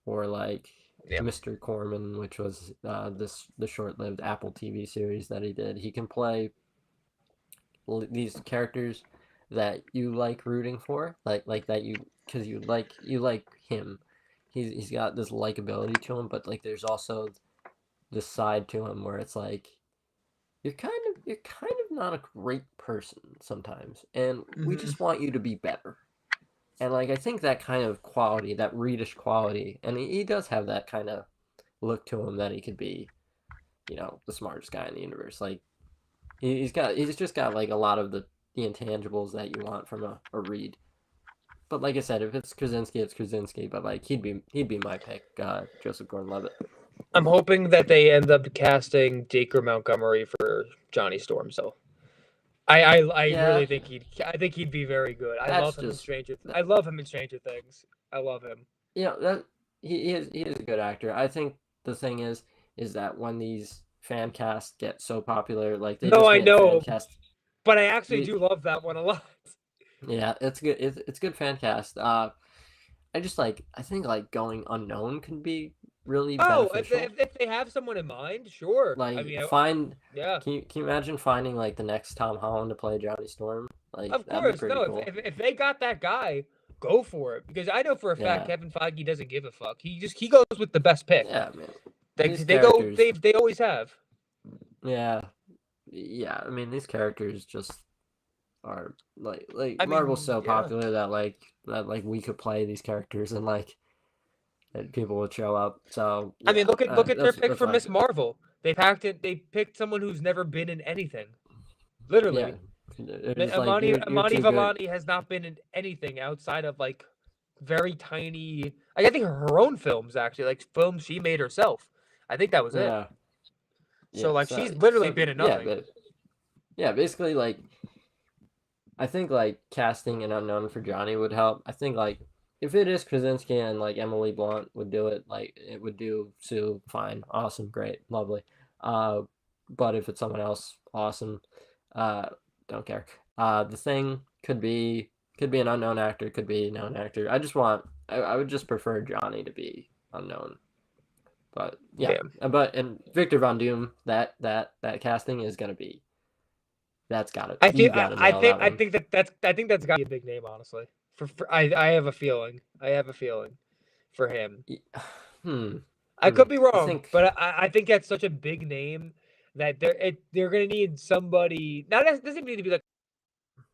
or like Yeah. Mr. Corman, which was the short-lived Apple TV series that he did, he can play these characters that you like rooting for, like that you because you like him. He's got this likability to him, but like there's also this side to him where it's like you're kind of not a great person sometimes, and we Mhm. just want you to be better. And like I think that kind of quality, that Reedish quality, and he does have that kind of look to him that he could be, you know, the smartest guy in the universe. Like he's just got like a lot of the intangibles that you want from a Reed. But like I said, if it's Krasinski, it's Krasinski. But like he'd be my pick, Joseph Gordon-Levitt. I'm hoping that they end up casting Dacre Montgomery for Johnny Storm. So I Yeah, really think he'd be very good. I that's love him in just Stranger. that, I love him in Stranger Things. I love him. you know that he is a good actor. I think the thing is that when these fan casts get so popular, like they No, just I made a fan know, cast. but I actually You, do love that one a lot. yeah, it's good. It's good fan cast. I just like I think like going unknown can be really Oh, if they, beneficial. if they have someone in mind, sure. I Like mean, find yeah, can you imagine finding like the next Tom Holland to play Johnny Storm? Like of that'd be course. pretty No, cool. if they got that guy, go for it. Because I know for a fact Yeah. Kevin Feige doesn't give a fuck. He goes with the best pick. Yeah, man. They These they go characters, they always have. yeah. Yeah, I mean these characters just are like I Marvel's mean, so yeah. popular that we could play these characters and like that people would show up. So I mean, yeah, look at their pick that's for my Miss Marvel. They packed it. They picked someone who's never been in anything. yeah. Literally, They're just like you're Amani too good. Vellani has not been in anything outside of like very tiny. Like, I think her own films actually, like films she made herself. I think that was it. Yeah, So yeah. like So she's literally so been in yeah, nothing. but yeah, basically like I think like casting an unknown for Johnny would help. I think like if it is Krasinski and like Emily Blunt would do it, like it would do Sue fine, awesome, great, lovely. Uh, but if it's someone else, awesome. Don't care. The Thing could be an unknown actor, could be a known actor. I would just prefer Johnny to be unknown. But yeah, Yeah. and Victor Von Doom, that casting is gonna be, that's gotta, I feel you gotta nail that I one. think that's got to be a big name, honestly. I have a feeling. I have a feeling for him. Hmm. I could be I wrong, think but I think that's such a big name that they're gonna need somebody. Not it doesn't need to be like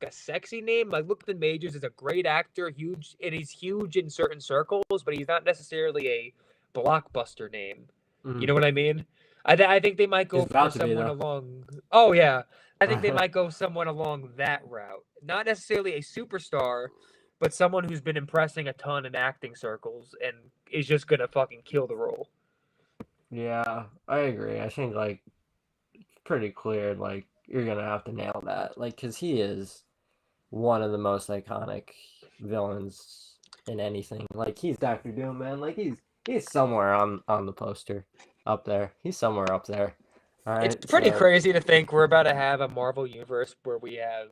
a sexy name. Like Lupin Majors is a great actor, huge, and he's huge in certain circles, but he's not necessarily a blockbuster name. You mm, know what I mean? I think they might he's go for about to be someone though. along. Oh yeah, I think they might go someone along that route. Not necessarily a superstar, but someone who's been impressing a ton in acting circles and is just gonna fucking kill the role. Yeah, I agree. I think like pretty clear. Like you're gonna have to nail that. Like because he is one of the most iconic villains in anything. Like he's Doctor Doom, man. Like he's somewhere on the poster up there. He's somewhere up there. All It's right, pretty so crazy to think we're about to have a Marvel universe where we have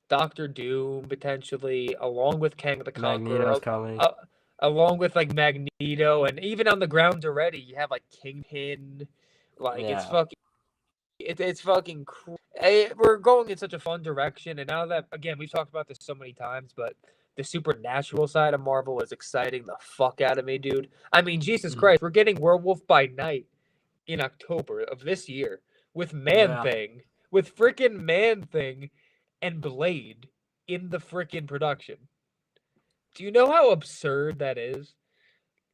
Doctor Doom potentially, along with Kang the Magneto's Conqueror, coming. uh, along with like Magneto, and even on the ground already, you have like Kingpin. Like Yeah. it's fucking. We're going in such a fun direction, and now that again we've talked about this so many times, but the supernatural side of Marvel is exciting the fuck out of me, dude. I mean, Jesus Mm. Christ, we're getting Werewolf by Night in October of this year with Man Yeah. Thing, with freaking Man Thing and Blade in the freaking production. Do you know how absurd that is?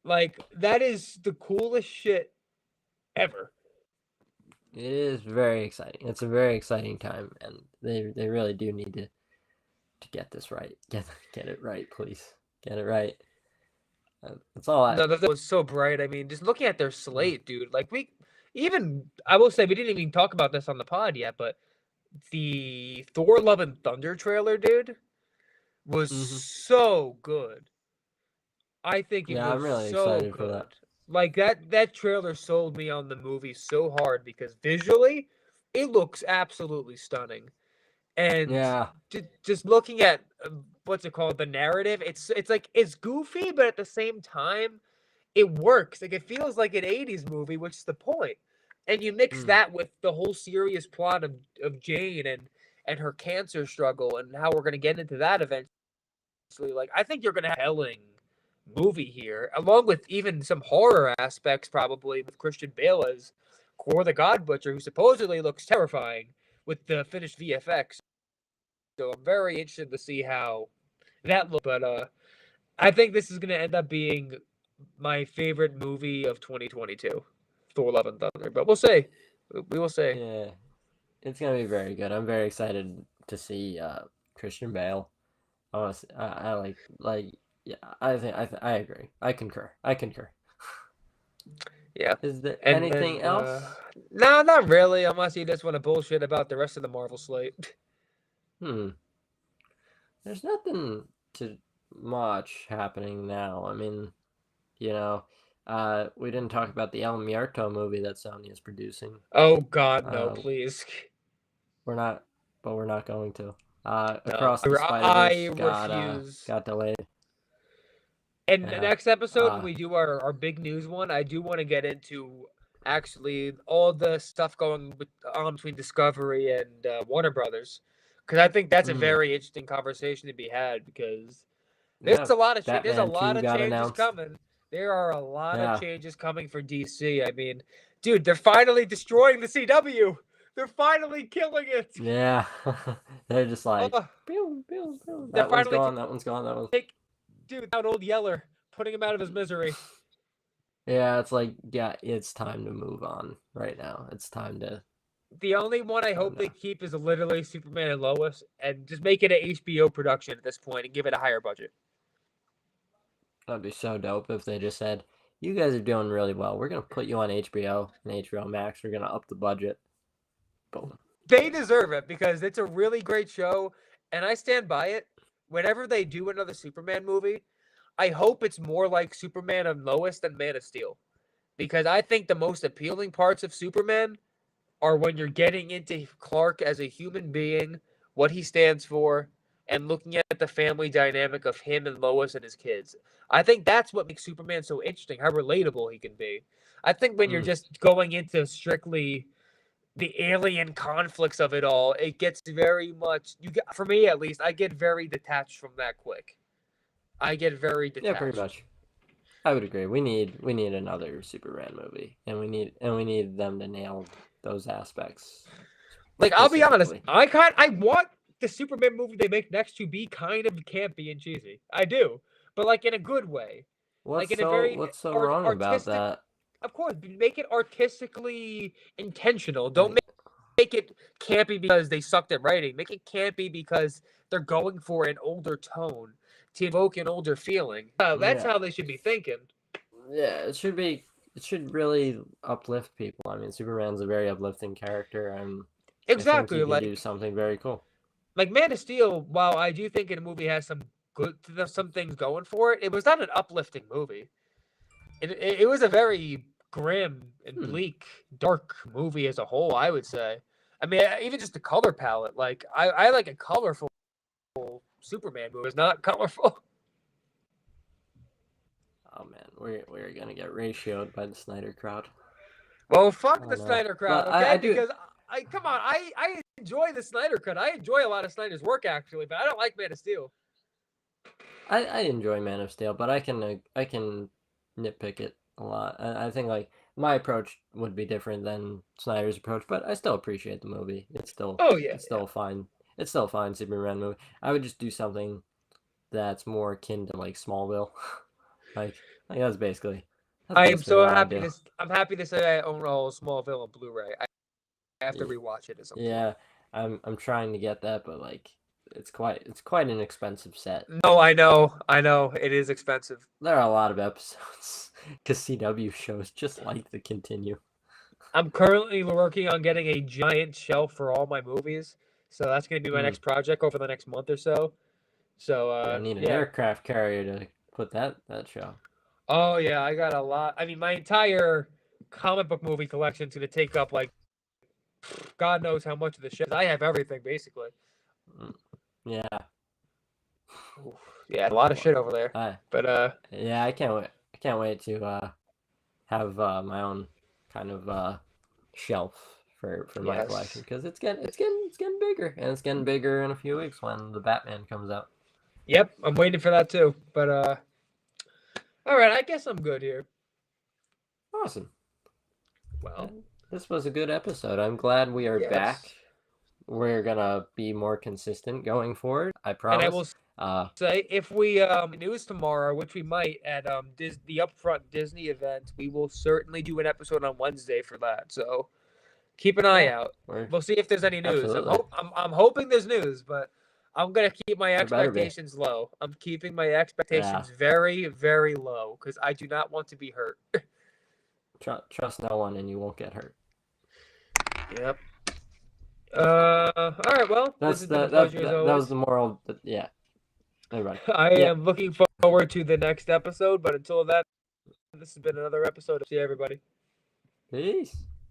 Like, that is the coolest shit ever. It is very exciting. It's a very exciting time, and they really do need to get this right. Get it right, please. Get it right. That's all I. No, that was so bright. I mean, just looking at their Mm. slate, dude. Like, I will say, we didn't even talk about this on the pod yet, but the Thor Love and Thunder trailer, dude, was Mm-hmm. so good. I think it Yeah, I'm was really so excited for good. that. Like that trailer sold me on the movie so hard because visually it looks absolutely stunning. And Yeah. just looking at what's it called, the narrative, it's like it's goofy, but at the same time it works. Like it feels like an 80s movie, which is the point. And you mix Mm. that with the whole serious plot of Jane and her cancer struggle and how we're going to get into that eventually. Like I think you're going to have a compelling movie here, along with even some horror aspects, probably with Christian Bale as Core the God Butcher, who supposedly looks terrifying with the finished VFX. So I'm very interested to see how that looks. But I think this is going to end up being my favorite movie of 2022, Thor: Love and Thunder. But we'll see. We will see. Yeah. It's gonna be very good. I'm very excited to see Christian Bale. I like yeah. I agree. I concur. I concur. Yeah. Is there And anything then, else? no, not really, unless you just want to bullshit about the rest of the Marvel slate. Hmm. There's nothing too much happening now. I mean, you know, we didn't talk about the El Muerto movie that Sony is producing. Oh, God, no, Uh, please. we're not, but we're not going to. No. Across the Spider I Verse refuse. got delayed. And the Yeah. next episode, when Uh, we do our big news one, I do want to get into actually all the stuff going on between Discovery and Warner Brothers, because I think that's a mm, very interesting conversation to be had. Because there's yeah. a lot of there's a Batman lot 2 of got changes announced. coming. There are a lot of Yeah. changes coming for DC. I mean, dude, they're finally destroying the CW. They're finally killing it. Yeah. They're just like, Oh, pew, pew, pew. they're That one's finally gone. That one's gone. That one's. take dude out old Yeller, putting him out of his misery. Yeah, it's like, yeah, it's time to move on right now. It's The only one I time hope they to. keep is literally Superman and Lois, and just make it an HBO production at this point and give it a higher budget. That'd be so dope if they just said, "You guys are doing really well. We're gonna put you on HBO and HBO Max. We're gonna up the budget." Boom. They deserve it because it's a really great show, and I stand by it. Whenever they do another Superman movie, I hope it's more like Superman and Lois than Man of Steel. Because I think the most appealing parts of Superman are when you're getting into Clark as a human being, what he stands for, and looking at the family dynamic of him and Lois and his kids. I think that's what makes Superman so interesting, how relatable he can be. I think when you're just going into strictly the alien conflicts of it all, it gets very much for me at least, I get very detached from that quick. I get very detached. Yeah, pretty much. I would agree. We need another Superman movie, and we need them to nail those aspects. Like, I'll be honest, I want the Superman movie they make next to be kind of campy and cheesy. I do, but like in a good way. What's like in a very wrong about that? Of course, make it artistically intentional. Don't make it campy because they sucked at writing. Make it campy because they're going for an older tone to evoke an older feeling. That's how they should be thinking. Yeah, it should really uplift people. I mean, Superman's a very uplifting character, and exactly, I think he can do something very cool. Like Man of Steel, while I do think the movie has some things going for it, it was not an uplifting movie. It was a very grim and bleak, dark movie as a whole, I would say. I mean, even just the color palette. Like, I like a colorful Superman movie. It's not colorful. Oh man, we're gonna get ratioed by the Snyder crowd. Well, fuck the Snyder crowd, okay? I because come on, I enjoy the Snyder cut. I enjoy a lot of Snyder's work actually, but I don't like Man of Steel. I enjoy Man of Steel, but I can nitpick it a lot. I think like my approach would be different than Snyder's approach, but I still appreciate the movie. It's still fine. It's still a fine Superman movie. I would just do something that's more akin to like Smallville. like that's basically. I am so happy. I'm happy to say I own all Smallville on Blu-ray. I have to rewatch it at some point. Yeah, I'm trying to get that, but like it's quite an expensive set. No, I know it is expensive. There are a lot of episodes because CW shows just like to continue. I'm currently working on getting a giant shelf for all my movies, so that's going to be my next project over the next month or so. So I need an aircraft carrier to put that show. Oh yeah, I got a lot. I mean, my entire comic book movie collection's going to take up like God knows how much of the shit. I have everything basically. Yeah. Yeah, a lot of shit over there. But yeah, I can't wait to have my own kind of shelf for my collection because it's getting bigger, and it's getting bigger in a few weeks when the Batman comes out. Yep, I'm waiting for that too. But all right, I guess I'm good here. Awesome. Well, this was a good episode. I'm glad we are back. We're gonna be more consistent going forward. I promise. And I will say, if we news tomorrow, which we might at the Upfront Disney event, we will certainly do an episode on Wednesday for that. So keep an eye out. We'll see if there's any news. I'm hoping there's news, but I'm gonna keep my expectations low. I'm keeping my expectations very, very low because I do not want to be hurt. Trust no one, and you won't get hurt. Yep. All right. Well, that was the moral. Yeah. Everybody. I am looking forward to the next episode, but until that, this has been another episode. See everybody. Peace.